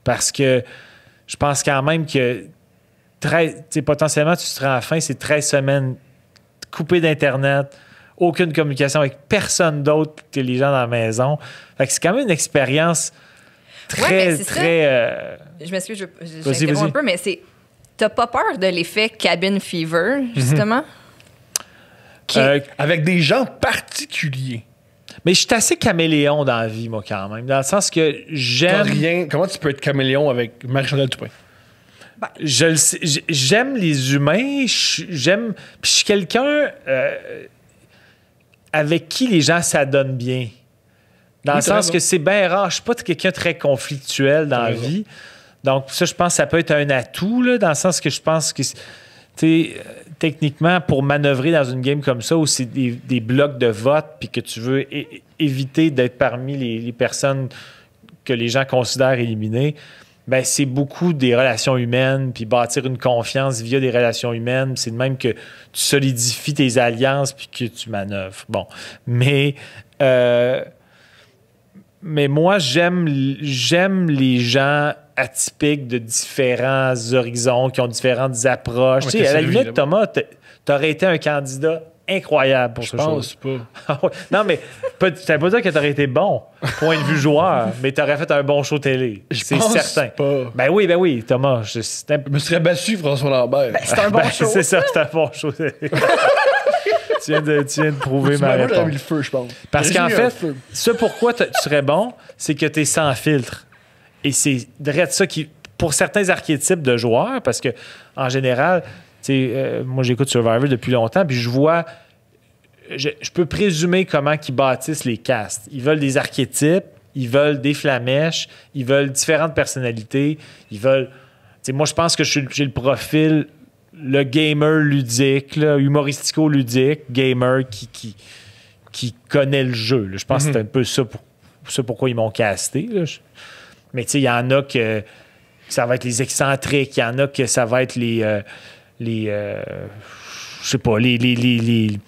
Parce que je pense quand même que potentiellement, tu seras à la fin, c'est 13 semaines coupé d'Internet, aucune communication avec personne d'autre que les gens dans la maison. Fait que c'est quand même une expérience très... Je m'excuse, j'interromps un peu, mais t'as pas peur de l'effet cabin fever, justement? Avec des gens particuliers. Mais je suis assez caméléon dans la vie, moi, quand même. Dans le sens que j'aime... Comment tu peux être caméléon avec Marie-Chantal Toupin? J'aime les humains, puis je suis quelqu'un avec qui les gens s'adonnent bien. Dans le sens que c'est bien rare. Je suis pas quelqu'un de très conflictuel dans la vie. Donc, ça, je pense que ça peut être un atout, là, dans le sens que je pense que, techniquement, pour manœuvrer dans une game comme ça, où c'est des blocs de vote, puis que tu veux éviter d'être parmi les personnes que les gens considèrent éliminées, ben, c'est beaucoup des relations humaines, puis bâtir une confiance via des relations humaines. C'est de même que tu solidifies tes alliances, puis que tu manœuvres. Bon. Mais moi, j'aime les gens atypiques de différents horizons, qui ont différentes approches. Tu sais, à la limite, Thomas, t'aurais été un candidat incroyable pour ce show. Je pense pas. Non, mais ça veut pas dire que t'aurais été bon, point de vue joueur, mais t'aurais fait un bon show télé. C'est certain. Pas. Ben oui, Thomas. Je me serais battu, François Lambert. Ben, c'est un bon show. C'est ça, c'est un bon show télé. tu viens de prouver ma réponse. J'aurais mis le feu, je pense. Parce qu'en fait, ce pourquoi tu serais bon, c'est que t'es sans filtre. Et c'est direct ça qui, pour certains archétypes de joueurs, parce que en général, moi j'écoute Survivor depuis longtemps, puis je vois, je peux présumer comment ils bâtissent les castes. Ils veulent des archétypes, ils veulent des flamèches, ils veulent différentes personnalités, ils veulent... moi je pense que j'ai le profil, le gamer ludique, là, humoristico-ludique, gamer qui connaît le jeu. Là. Je pense que c'est un peu ça, pourquoi ils m'ont casté. Là. Mais tu sais, il y en a que ça va être les excentriques, il y en a que ça va être les je sais pas, les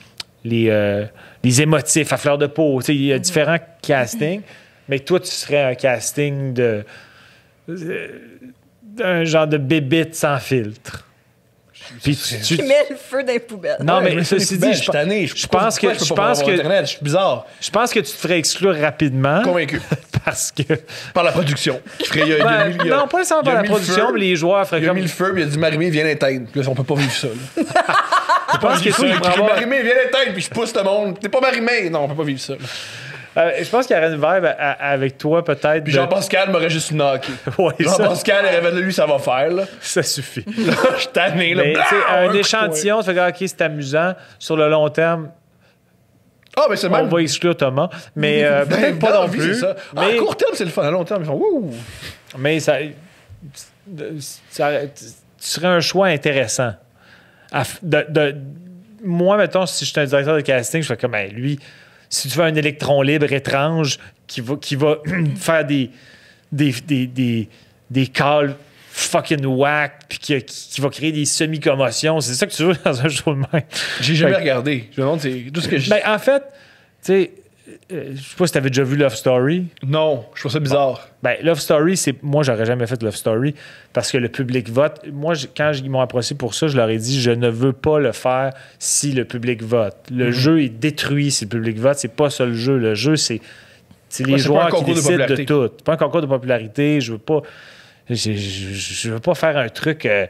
émotifs à fleur de peau. Il y a différents castings, mais toi, tu serais un casting d'un genre de bébite sans filtre. Puis Qui met le feu dans les poubelles. Non, mais ceci dit, je suis tanné. je pense que Internet, je suis bizarre. je pense que tu te ferais exclure rapidement. Convaincu. Parce que. Par la production. Non, pas nécessairement par la production, mais les joueurs feraient Il a comme. mis le feu, puis il a dit Marimé, viens l'éteindre. Puis là, on peut pas vivre ça. Là. Je pense que ça, toi, il pourrait avoir- Marimé, viens l'éteindre, puis je pousse le monde. T'es pas Marimé. Non, on peut pas vivre ça. je pense qu'il y aurait une vibe avec toi, peut-être. Puis Jean-Pascal m'aurait juste knocké. Ouais, ça, Jean-Pascal, il rêvait de lui, ça va faire. Là. ça suffit. Là, je suis tanné. Là. Mais, tu sais, un échantillon, tu fais OK, c'est amusant. Sur le long terme, Ah, mais c'est on même. va exclure Thomas. Mais peut-être pas Dans non la vie, plus. c'est ça. À Mais, court terme, c'est le fun. À long terme, ils font Wouh! mais ça serait un choix intéressant. Moi, mettons, si je suis un directeur de casting, je fais comme lui, si tu veux un électron libre étrange qui va faire des calls fucking whack puis qui va créer des semi-commotions, c'est ça que tu veux dans un show de même. J'ai jamais Fait- regardé. Je me demande, c'est tout ce que je. Ben, en fait, tu sais, je sais pas si t'avais déjà vu Love Story. Non, je trouve ça bizarre. Ben, Love Story, moi, j'aurais jamais fait Love Story parce que le public vote. Moi, quand ils m'ont approché pour ça, je leur ai dit, je ne veux pas le faire si le public vote. Le jeu est détruit si le public vote. C'est pas ça le jeu. Le jeu, c'est les Ouais, c'est pas joueurs un qui concours de décident de popularité. tout. C'est pas un concours de popularité. Je veux pas... Je veux pas faire un truc que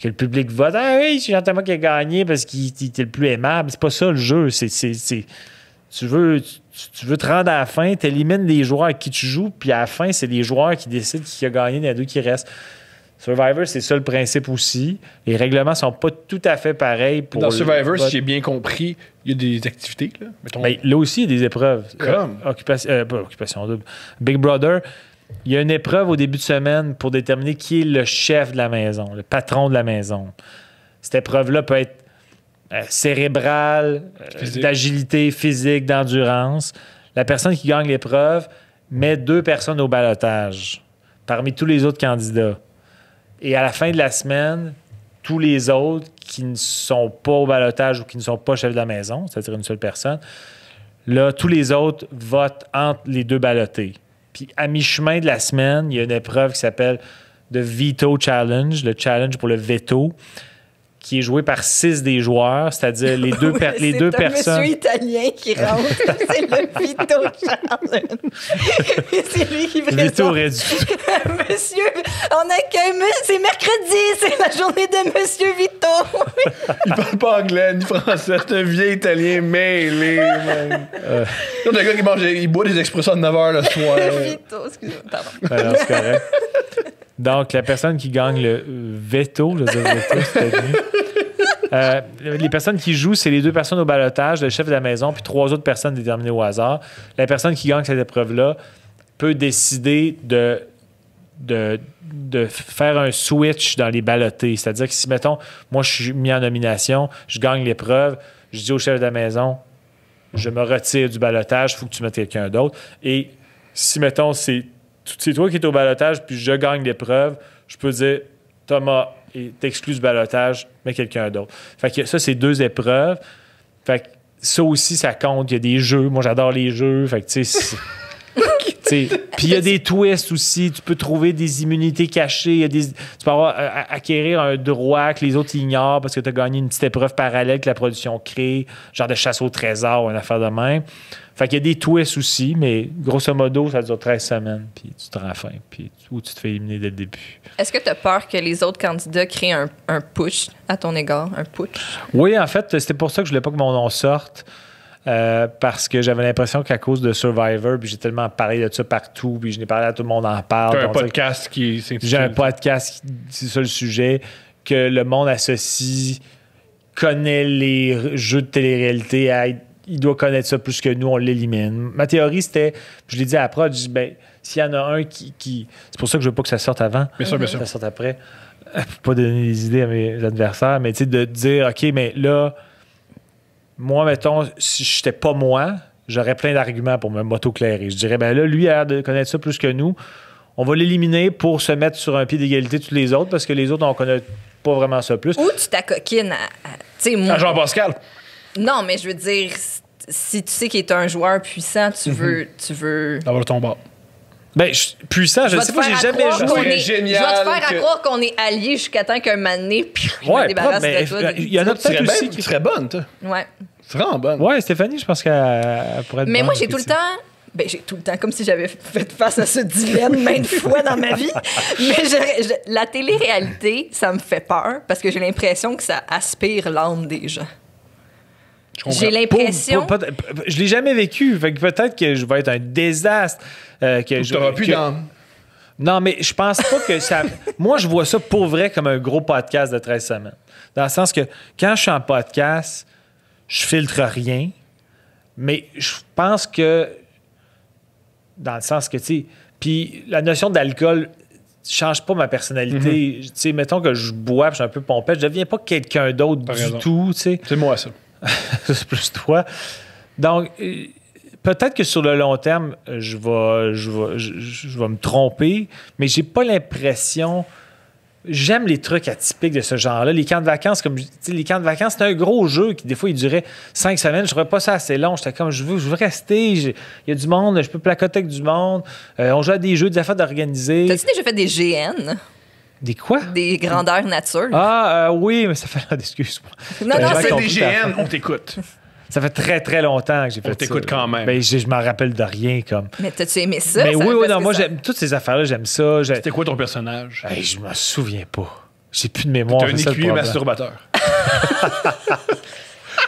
le public vote. Ah oui, c'est Jean-Thomas qui a gagné parce qu'il était le plus aimable. C'est pas ça le jeu. Tu veux te rendre à la fin, tu élimines les joueurs avec qui tu joues, puis à la fin, c'est les joueurs qui décident qui a gagné dans les deux qui restent. Survivor, c'est ça le principe aussi. Les règlements sont pas tout à fait pareils pour. Dans Survivor, si j'ai bien compris, il y a des activités. Là, mettons. Ben, là aussi, il y a des épreuves. Comme? Pas occupation double. Big Brother, il y a une épreuve au début de semaine pour déterminer qui est le chef de la maison, le patron de la maison. Cette épreuve-là peut être cérébrale, d'agilité physique, d'endurance. La personne qui gagne l'épreuve met 2 personnes au ballottage parmi tous les autres candidats. Et à la fin de la semaine, tous les autres qui ne sont pas au ballottage ou qui ne sont pas chefs de la maison, c'est-à-dire une seule personne, là, tous les autres votent entre les 2 ballotés. Puis à mi-chemin de la semaine, il y a une épreuve qui s'appelle The Veto Challenge, le challenge pour le veto, qui est joué par 6 des joueurs, c'est-à-dire les deux personnes. C'est un monsieur italien qui rentre. C'est le Vito Challenge. C'est lui qui présente. Vito réduit. Monsieur, on accueille... C'est mercredi, c'est la journée de Monsieur Vito. Il parle pas anglais ni français, c'est un vieil italien mêlé, man. C'est un gars qui mange, il boit des expressions de 9h le soir. Vito, excusez-moi, pardon. Alors, c'est correct. Donc, la personne qui gagne le veto, je veux dire veto, c'était mieux. Les personnes qui jouent, c'est les 2 personnes au ballottage, le chef de la maison, puis 3 autres personnes déterminées au hasard. La personne qui gagne cette épreuve-là peut décider de faire un switch dans les ballotés. C'est-à-dire que si, mettons, moi, je suis mis en nomination, je gagne l'épreuve, je dis au chef de la maison, je me retire du ballottage, il faut que tu mettes quelqu'un d'autre. Et si, mettons, c'est toi qui es au ballottage, puis je gagne l'épreuve, je peux dire, Thomas, t'exclus du ballottage, mets quelqu'un d'autre. Fait que ça, c'est 2 épreuves. Fait que ça aussi, ça compte. Il y a des jeux. Moi, j'adore les jeux. Fait que, tu sais... Puis il y a des twists aussi. Tu peux trouver des immunités cachées. Tu peux acquérir un droit que les autres ignorent parce que tu as gagné une petite épreuve parallèle que la production crée, genre de chasse au trésor ou une affaire de même. Fait qu'il y a des twists aussi, mais grosso modo, ça dure 13 semaines, puis tu te rends faim, ou tu te fais éliminer dès le début. Est-ce que tu as peur que les autres candidats créent un push à ton égard? Un putsch? Oui, en fait, c'était pour ça que je voulais pas que mon nom sorte. Parce que j'avais l'impression qu'à cause de Survivor, puis j'ai tellement parlé de ça partout, puis je n'ai parlé à tout le monde en parle. T'as un podcast qui s'intitule. J'ai un podcast, c'est ça le sujet, que le monde associe, connaît les jeux de télé-réalité, il doit connaître ça plus que nous, on l'élimine. Ma théorie, c'était, je l'ai dit à la prod, je dis, ben, s'il y en a un qui... C'est pour ça que je veux pas que ça sorte avant. Bien sûr, bien sûr. Ça sorte après. Pour pas donner des idées à mes adversaires, mais tu sais, de dire, OK, mais là... Moi, mettons, si je n'étais pas moi, j'aurais plein d'arguments pour me m'auto-clairer. Je dirais, ben là, lui a l'air de connaître ça plus que nous. On va l'éliminer pour se mettre sur un pied d'égalité tous les autres, parce que les autres, on ne connaît pas vraiment ça plus. Ou tu t'acoquines tu sais, moi... À Jean-Pascal. Non, mais je veux dire, si tu sais qu'il est un joueur puissant, tu veux... Avoir ton bord. Ben, puissant, je sais pas, j'ai jamais joué. joué. Je vais te faire croire qu'on est alliés jusqu'à temps qu'un moment donné, puis je me débarrasse de toi. Il y en a peut-être aussi qui serait bonne, toi. Ouais. C'est vraiment bonne. Ouais, Stéphanie, je pense qu'elle pourrait être Mais bonne, moi, j'ai tout le temps... Ben, j'ai tout le temps, comme si j'avais fait face à ce dilemme maintes fois dans ma vie. Mais la télé-réalité, ça me fait peur parce que j'ai l'impression que ça aspire l'âme des gens. J'ai l'impression... Je l'ai jamais vécu, fait que peut-être que je vais être un désastre. Tu n'auras plus d'âme. Non, mais je pense pas que ça... Moi, je vois ça pour vrai comme un gros podcast de 13 semaines. Dans le sens que quand je suis en podcast, je filtre rien, mais je pense que... Dans le sens que, tu sais... Puis la notion d'alcool change pas ma personnalité. Tu sais, mettons que je bois, puis je suis un peu pompette, je deviens pas quelqu'un d'autre du tout, tu sais. C'est moi, ça. C'est plus toi. Donc, peut-être que sur le long terme, je vais me tromper, mais j'ai pas l'impression... J'aime les trucs atypiques de ce genre-là. Les camps de vacances, les camps de vacances, c'est un gros jeu qui, des fois, il durait 5 semaines. Je ne trouvais pas ça assez long. J'étais comme, je veux rester. Il y a du monde, je peux placoter avec du monde. On joue à des jeux, des affaires d'organiser. T'as-tu déjà fait des GN? Des quoi? Des grandeurs nature. Oui, mais ça fait... Excuse-moi. Non, c'est des GN, on t'écoute. Ça fait très, très longtemps que j'ai fait ça. On t'écoute quand même. Ben, je m'en rappelle de rien, comme. Mais t'as-tu aimé ça? Mais oui, non, moi, j'aime toutes ces affaires-là, j'aime ça. C'était quoi ton personnage? Hey, je me souviens pas. J'ai plus de mémoire. T'es un écuyer masturbateur.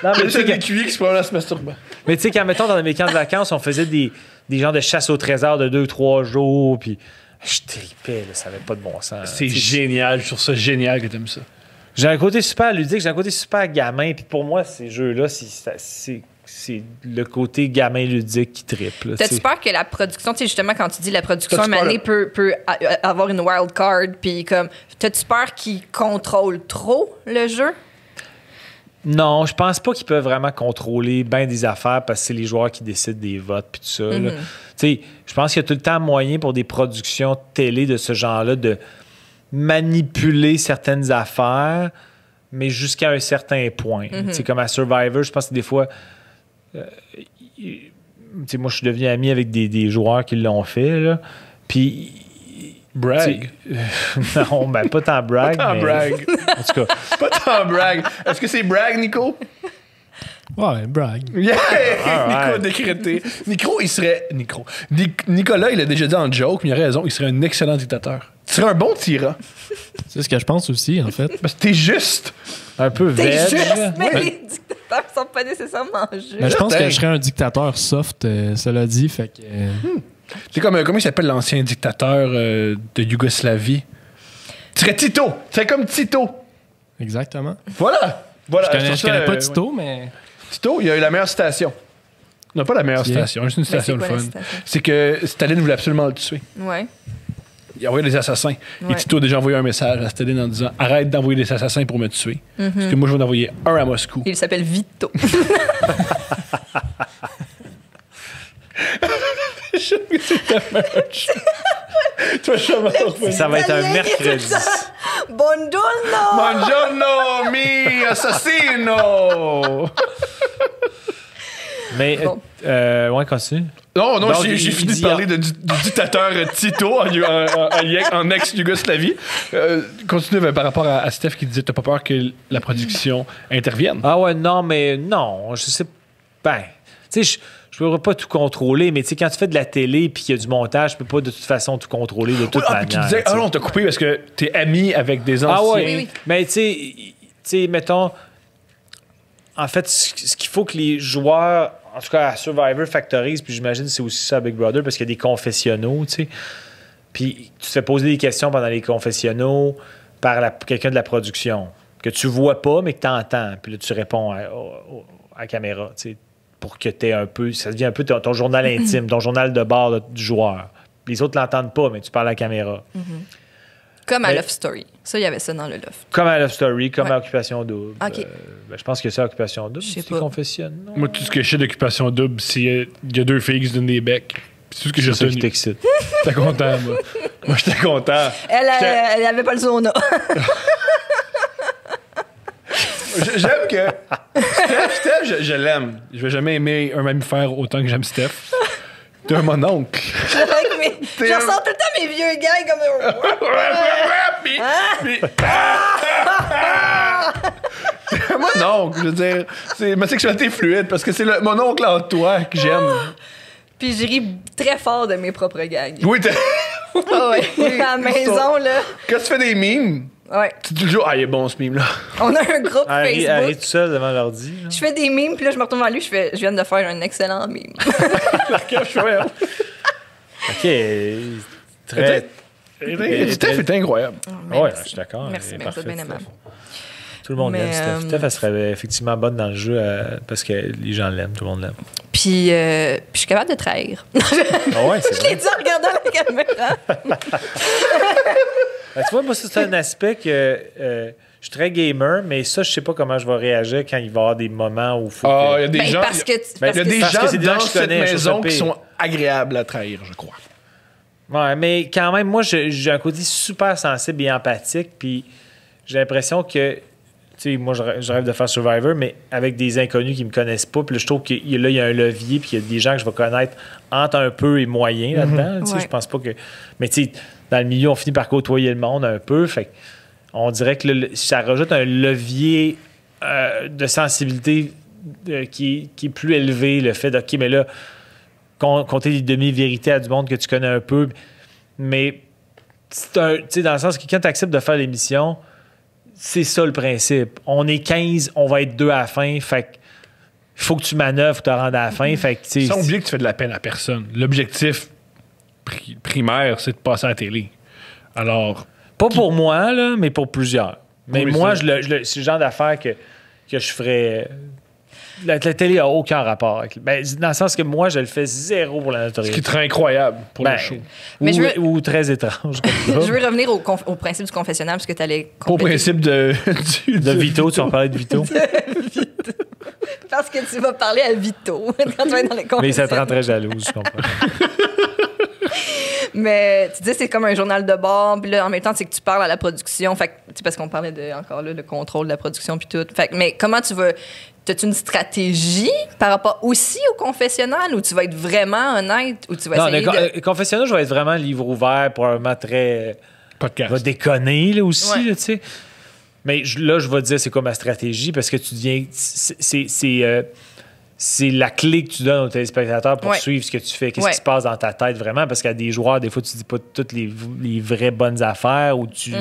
Non, mais c'est un écuyer qui se prend à se masturber. Mais tu sais, quand, mettons, dans mes camps de vacances, on faisait des genres de chasse au trésor de 2-3 jours, puis je tripais, là, ça avait pas de bon sens. C'est génial, je trouve ça génial que t'aimes ça. J'ai un côté super ludique, j'ai un côté super gamin, puis pour moi, ces jeux-là, c'est le côté gamin ludique qui triple. T'as-tu peur que la production, tu sais, justement, quand tu dis la production, un moment donné, peut avoir une wild card, puis comme, t'as-tu peur qu'ils contrôlent trop le jeu? Non, je pense pas qu'ils peuvent vraiment contrôler bien des affaires parce que c'est les joueurs qui décident des votes puis tout ça. Tu sais, je pense qu'il y a tout le temps moyen pour des productions télé de ce genre-là de manipuler certaines affaires, mais jusqu'à un certain point. Tu sais, comme à Survivor, je pense que des fois... tu sais, moi, je suis devenu ami avec des joueurs qui l'ont fait, là. Puis... Brag. Non, ben pas tant brag. Pas tant brag. En tout cas. Pas tant brag. Est-ce que c'est brag, Nico? Ouais, brag. Yeah! Right. Nico décrété. Nicolas, il a déjà dit en joke, mais il a raison, il serait un excellent dictateur. Tu serais un bon tyran. C'est ce que je pense aussi, en fait. Parce que t'es juste. Un peu T'es veg. juste, mais les dictateurs sont pas nécessairement justes. Mais je pense que je serais un dictateur soft, cela dit, fait que... C'est comme, comment il s'appelle l'ancien dictateur de Yougoslavie? Tu serais Tito. Tu serais comme Tito. Exactement. Voilà. Je connais pas Tito, mais... Tito, il a eu la meilleure citation. Non, pas la meilleure citation, juste une citation de fun. C'est que Staline voulait absolument le tuer. Ouais. Il a envoyé des assassins. Et Tito a déjà envoyé un message à Staline en disant « Arrête d'envoyer des assassins pour me tuer. Parce que moi, je vais en envoyer un à Moscou. » Il s'appelle Vito. Ça va être un mercredi. Buongiorno! Buongiorno, mi assassino! Mais, Bon. ouais, continue. Non, Donc, j'ai fini de parler du dictateur Tito en ex-Yougoslavie. Continue par rapport à Steph qui disait t'as pas peur que la production intervienne. Ah ouais, non, mais non, je sais. Ben, tu sais, je ne pourrais pas tout contrôler, mais tu sais, quand tu fais de la télé puis qu'il y a du montage, tu peux pas de toute façon tout contrôler de toute manière. Tu disais, ah non, on t'a coupé parce que t'es ami avec des anciens. Ah ouais, Oui. mais tu sais, mettons, en fait, ce qu'il faut que les joueurs, en tout cas à Survivor, factorisent, puis j'imagine que c'est aussi ça à Big Brother, parce qu'il y a des confessionnaux, tu sais. Puis tu te fais poser des questions pendant les confessionnaux par quelqu'un de la production que tu vois pas, mais que tu entends. Puis là, tu réponds à la caméra, tu sais, pour que tu aies un peu... Ça devient un peu ton journal intime, ton journal de bord du joueur. Les autres l'entendent pas, mais tu parles à la caméra. Comme à Love Story. Ça, il y avait ça dans le Love. Comme à Love Story, comme Ouais. à Occupation Double. OK. Je pense que c'est Occupation Double. Je sais C'est pas. confessionnel. Moi, tout ce que je sais d'Occupation Double, c'est il y a deux filles qui se donnent des becs. C'est tout ce que j'ai C'est ça qui retenu. t'excite. J'étais content, moi. Moi, j'étais content. Elle avait pas le sauna. J'aime que... Steph, je l'aime. Je vais jamais aimer un mammifère autant que j'aime Steph. T'es un mon oncle. Avec Je ressors tout le temps mes vieux gars comme... Moi, non, je veux dire, c'est ma sexualité fluide parce que c'est mon oncle en toi que j'aime. Puis je ris très fort de mes propres gags. Oui, À la maison, là. Quand tu fais des mimes, tu dis toujours, il est bon ce mime-là. On a un groupe Facebook. Elle rit tout seul devant l'ordi. Je fais des mimes, puis là, je me retourne vers lui, je viens de faire un excellent mime. OK. Très... Steph est incroyable. Oui, je suis d'accord. Merci, vous êtes bien aimable. Tout le monde l'aime, Steph. Steph, elle serait effectivement bonne dans le jeu parce que les gens l'aiment, tout le monde l'aime. Puis je suis capable de trahir. Ah ouais, c'est Je l'ai dit en regardant la caméra. Tu vois, moi, ça, c'est un aspect que je suis très gamer, mais ça, je sais pas comment je vais réagir quand il va y avoir des moments où il faut. Il y a des gens. Il y a des gens dans cette maison qui sont agréables à trahir, je crois. Ouais, mais quand même, moi, j'ai un côté super sensible et empathique, puis j'ai l'impression que. Tu sais, moi, je rêve de faire Survivor, mais avec des inconnus qui me connaissent pas. Puis là, je trouve qu'il y a un levier, puis il y a des gens que je vais connaître entre un peu et moyen là-dedans. Tu sais, je pense pas que. Mais tu sais, dans le milieu, on finit par côtoyer le monde un peu. Fait on dirait que ça rajoute un levier de sensibilité qui est plus élevé. Le fait de, OK, mais là, compter des demi-vérités à du monde que tu connais un peu. Mais, tu sais, dans le sens que quand tu acceptes de faire l'émission, c'est ça le principe. On est 15, on va être 2 à la fin. Fait que faut que tu manœuvres pour te rendre à la fin. Fait que, sans oublier que tu fais de la peine à personne. L'objectif primaire, c'est de passer à la télé. Alors. Pas pour moi, là, mais pour plusieurs. Mais moi, c'est le genre d'affaire que je ferais. La télé n'a aucun rapport avec. Dans le sens que moi, je le fais zéro pour la notoriété. Ce qui est très incroyable pour le show. Mais ou très étrange. Je veux revenir au principe du confessionnal, parce que tu allais. Au principe de Vito, tu vas parler de Vito. Parce que tu vas parler à Vito quand tu vas être dans les confessionnals. Mais ça te rend très jalouse, je comprends. Mais tu dis c'est comme un journal de bord, puis là en même temps c'est que tu parles à la production, fait que parce qu'on parlait encore là le contrôle de la production puis tout. Fait que, mais comment tu vas, t'as-tu une stratégie par rapport aussi au confessionnal, ou tu vas être vraiment honnête, ou tu vas essayer le confessionnal, je vais être vraiment livre ouvert, probablement très podcast. Va déconner là aussi, ouais. Là, tu sais. Mais là je vais te dire c'est quoi ma stratégie, parce que tu deviens c'est la clé que tu donnes aux téléspectateurs pour suivre ce que tu fais. Qu'est-ce qui se passe dans ta tête vraiment? Parce qu'il y a des joueurs, des fois, tu dis pas toutes les vraies bonnes affaires, ou tu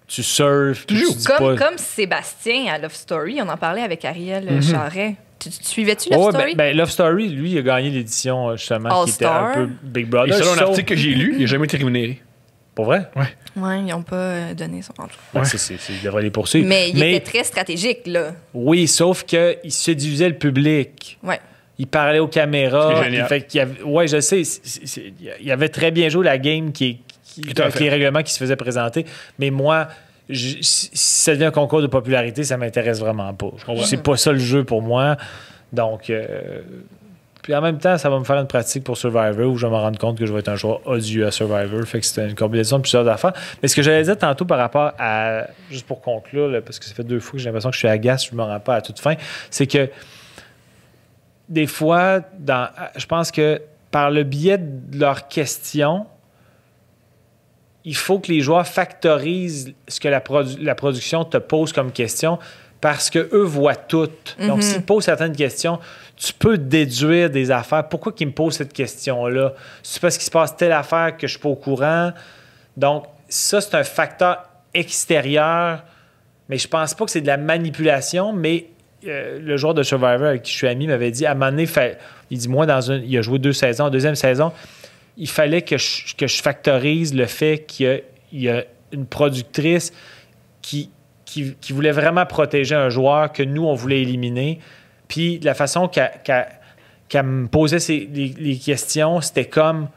surfes. Comme Sébastien à Love Story, on en parlait avec Ariel Charret. Tu suivais-tu Love Story? Love Story, lui, il a gagné l'édition justement All qui Star. était un peu Big Brother. Et selon un article que j'ai lu, il n'a jamais été rémunéré. Pour vrai? Oui, ils n'ont pas donné son entrée. Il devrait les poursuivre. Mais il était très stratégique, là. Oui, sauf qu'il séduisait le public. Ouais. Il parlait aux caméras. C'est génial. Je sais. Il avait très bien joué la game avec les règlements qui se faisaient présenter. Mais moi, si ça devient un concours de popularité, ça m'intéresse vraiment pas. C'est pas ça le jeu pour moi. Donc... Puis en même temps, ça va me faire une pratique pour Survivor où je vais me rendre compte que je vais être un joueur odieux à Survivor. Fait que c'était une combinaison de plusieurs affaires. Mais ce que j'allais dire tantôt par rapport à... Juste pour conclure, là, parce que ça fait 2 fois que j'ai l'impression que je suis agace, je me rends pas à toute fin, c'est que des fois, je pense que par le biais de leurs questions, il faut que les joueurs factorisent ce que la production te pose comme question, parce qu'eux voient tout. Donc, s'ils posent certaines questions, tu peux déduire des affaires. Pourquoi qu'ils me posent cette question-là? C'est parce qu'il se passe telle affaire que je ne suis pas au courant. Donc, ça, c'est un facteur extérieur, mais je pense pas que c'est de la manipulation, mais le joueur de Survivor avec qui je suis ami m'avait dit, à un moment donné, il dit, moi, il a joué 2 saisons. En 2e saison, il fallait que je factorise le fait qu'il y a une productrice qui voulait vraiment protéger un joueur que nous, on voulait éliminer. Puis la façon qu'elle me posait les questions, c'était comme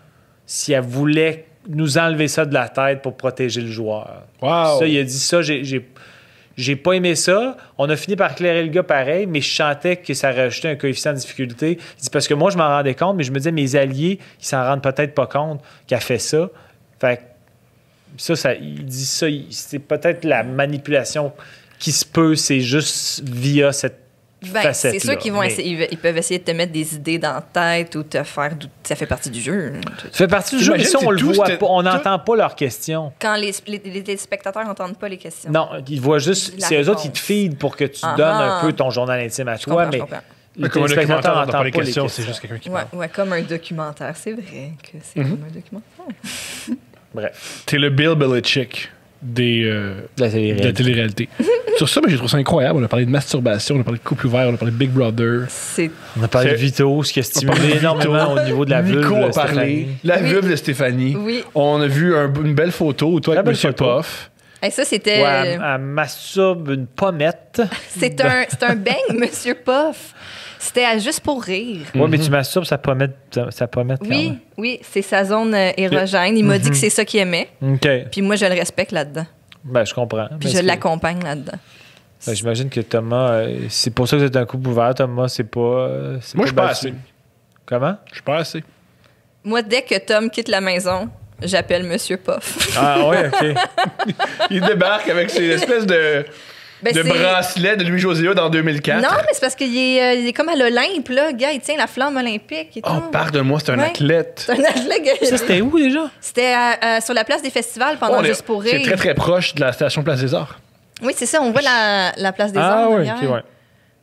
si elle voulait nous enlever ça de la tête pour protéger le joueur. Wow. Ça, il a dit ça, j'ai pas aimé ça. On a fini par clairer le gars pareil, mais je sentais que ça rajoutait un coefficient de difficulté. Il dit, parce que moi, je m'en rendais compte, mais je me disais, mes alliés, ils s'en rendent peut-être pas compte qu'elle fait ça. Fait que il dit c'est peut-être la manipulation qui se peut, c'est juste via cette Ben, facette. c'est sûr qu'ils vont essayer, ils peuvent essayer de te mettre des idées dans la tête ou te faire douter. Ça fait partie du jeu. Ça fait partie du jeu, mais J'imagine ça, on c'est le tout, voit c'était- pas. On tout- n'entend pas leurs questions. Quand les téléspectateurs n'entendent pas les questions. Non, ils voient juste. La C'est eux autres qui réponse. te feed pour que tu Ah donnes ah. un peu ton journal intime à Je toi, comprends, mais je comprends. les Comme un téléspectateurs documentaire, on n'entendent n'entend pas les pas les questions, questions. c'est juste quelqu'un qui Ouais, parle. ouais, comme un documentaire. C'est vrai que c'est comme un documentaire. Bref, T'es le Bill Belichick de la télé-réalité. Sur ça, j'ai trouvé ça incroyable. On a parlé de masturbation, on a parlé de couple ouvert, on a parlé de Big Brother. C'est on a parlé de C'est- Vito, ce qui a On a parlé stimulé de énormément Vito. au niveau de la vulve. Nico a de parlé. Stéphanie. La Oui. vulve de Stéphanie. Oui. On a vu une belle photo où toi Très avec belle Monsieur photo. Poff. hey, ça, c'était. Ouais, elle masturbe une pommette. C'est un bang, Monsieur Puff. C'était juste pour rire. Ouais, mais tu masturbes sa pommette. Oui, oui, c'est sa zone érogène. Il m'a dit que c'est ça qu'il aimait. OK. Puis moi, je le respecte là-dedans. Ben, je comprends. Puis Parce je que- l'accompagne là-dedans. Ben, j'imagine que Thomas, c'est pour ça que vous êtes un couple ouvert. Thomas, c'est pas. c'est Moi, je suis pas battu. assez. Comment? Je suis pas assez. Moi, dès que Tom quitte la maison, j'appelle Monsieur Puff. Ah, ouais, OK. Il débarque avec ses espèces de Ben, c'est- bracelets de Louis-José dans 2004. Non, mais c'est parce qu'il est comme à l'Olympe, là. Le gars, il tient la flamme olympique et tout. Oh, pardonne-moi, c'est un Ouais. athlète. C'est un athlète. Ça, c'était où déjà? C'était sur la place des festivals pendant On est- Juste pour C'est rire. très, très proche de la station Place des Arts. Oui, c'est ça. On voit la place des Ah, Arts oui, derrière. OK,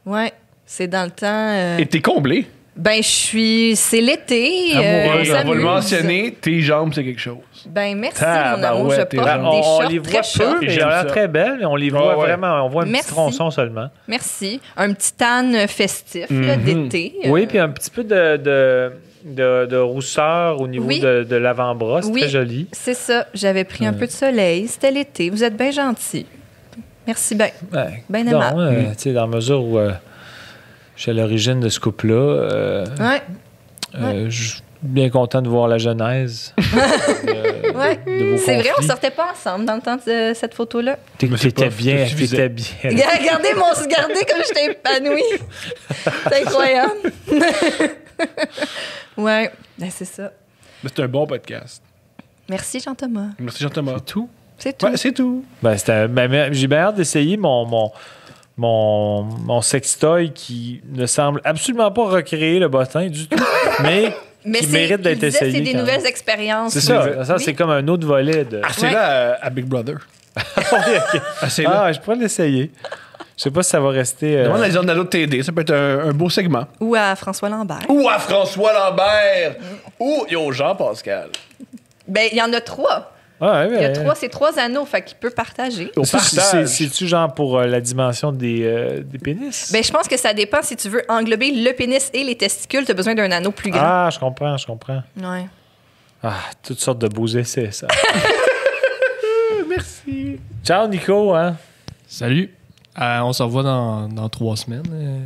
ouais. Ouais, c'est dans le temps. Et t'es comblé. Ben, c'est l'été. Amoureuse, Et on va le s'amuse. mentionner, tes jambes, c'est quelque chose. Ben, merci, Tabarouette, mon amour. Je tes porte jambes. des On shorts les voit très peu, shorts. mais J'aime elles ont l'air ça. très belles. Et on les voit Ah, ouais. vraiment. On voit un Merci. petit tronçon seulement. Merci. Un petit tan festif là, d'été. Oui, puis un petit peu de rousseur au niveau Oui. de l'avant-bras. C'est Oui. très joli. C'est ça. J'avais pris un peu de soleil. C'était l'été. Vous êtes bien gentil. Merci bien. Ouais. Ben Donc, aimable. tu sais, dans la mesure où je suis à l'origine de ce couple-là, Ouais. je suis bien content de voir la genèse Ouais. de vos C'est vrai, on conflits. sortait pas ensemble dans le temps de cette photo-là. Mais c'est T'étais pas- bien, ça suffisait. t'étais bien. Regardez comme j'étais épanouie. C'est incroyable. Ouais, ben, c'est ça. Mais c'est un bon podcast. Merci, Jean-Thomas. Merci, Jean-Thomas. Tout. C'est tout. Ouais, c'est tout. Ben, j'ai bien hâte d'essayer mon sextoy qui ne semble absolument pas recréer le bottin du tout, mais qui mérite d'être il disait, essayé. C'est des quand même. nouvelles expériences. C'est ça. Oui. Ça, c'est comme un autre volet de. Ah, c'est Ouais. là à Big Brother. Ah, c'est là. Ah, je pourrais l'essayer. Je sais pas si ça va rester. Demande à les Ornaldo de t'aider. Ça peut être un beau segment. Ou à François Lambert. Ou à François Lambert. Ou au Jean-Pascal. Ben, il y en a 3. Ouais, Il y a ben, 3, c'est 3 anneaux, fait qu'il peut partager. Au ça, partage. c'est-tu genre pour la dimension des pénis? Ben, je pense que ça dépend si tu veux englober le pénis et les testicules, tu as besoin d'un anneau plus grand. Ah, je comprends. Ouais. Ah, toutes sortes de beaux essais, ça. Merci. Ciao, Nico, hein? Salut. On se revoit dans 3 semaines.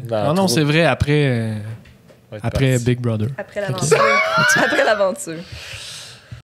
Dans Ah non, 3. c'est vrai, après On va être Après parti. Big Brother. Après l'aventure. Après l'aventure.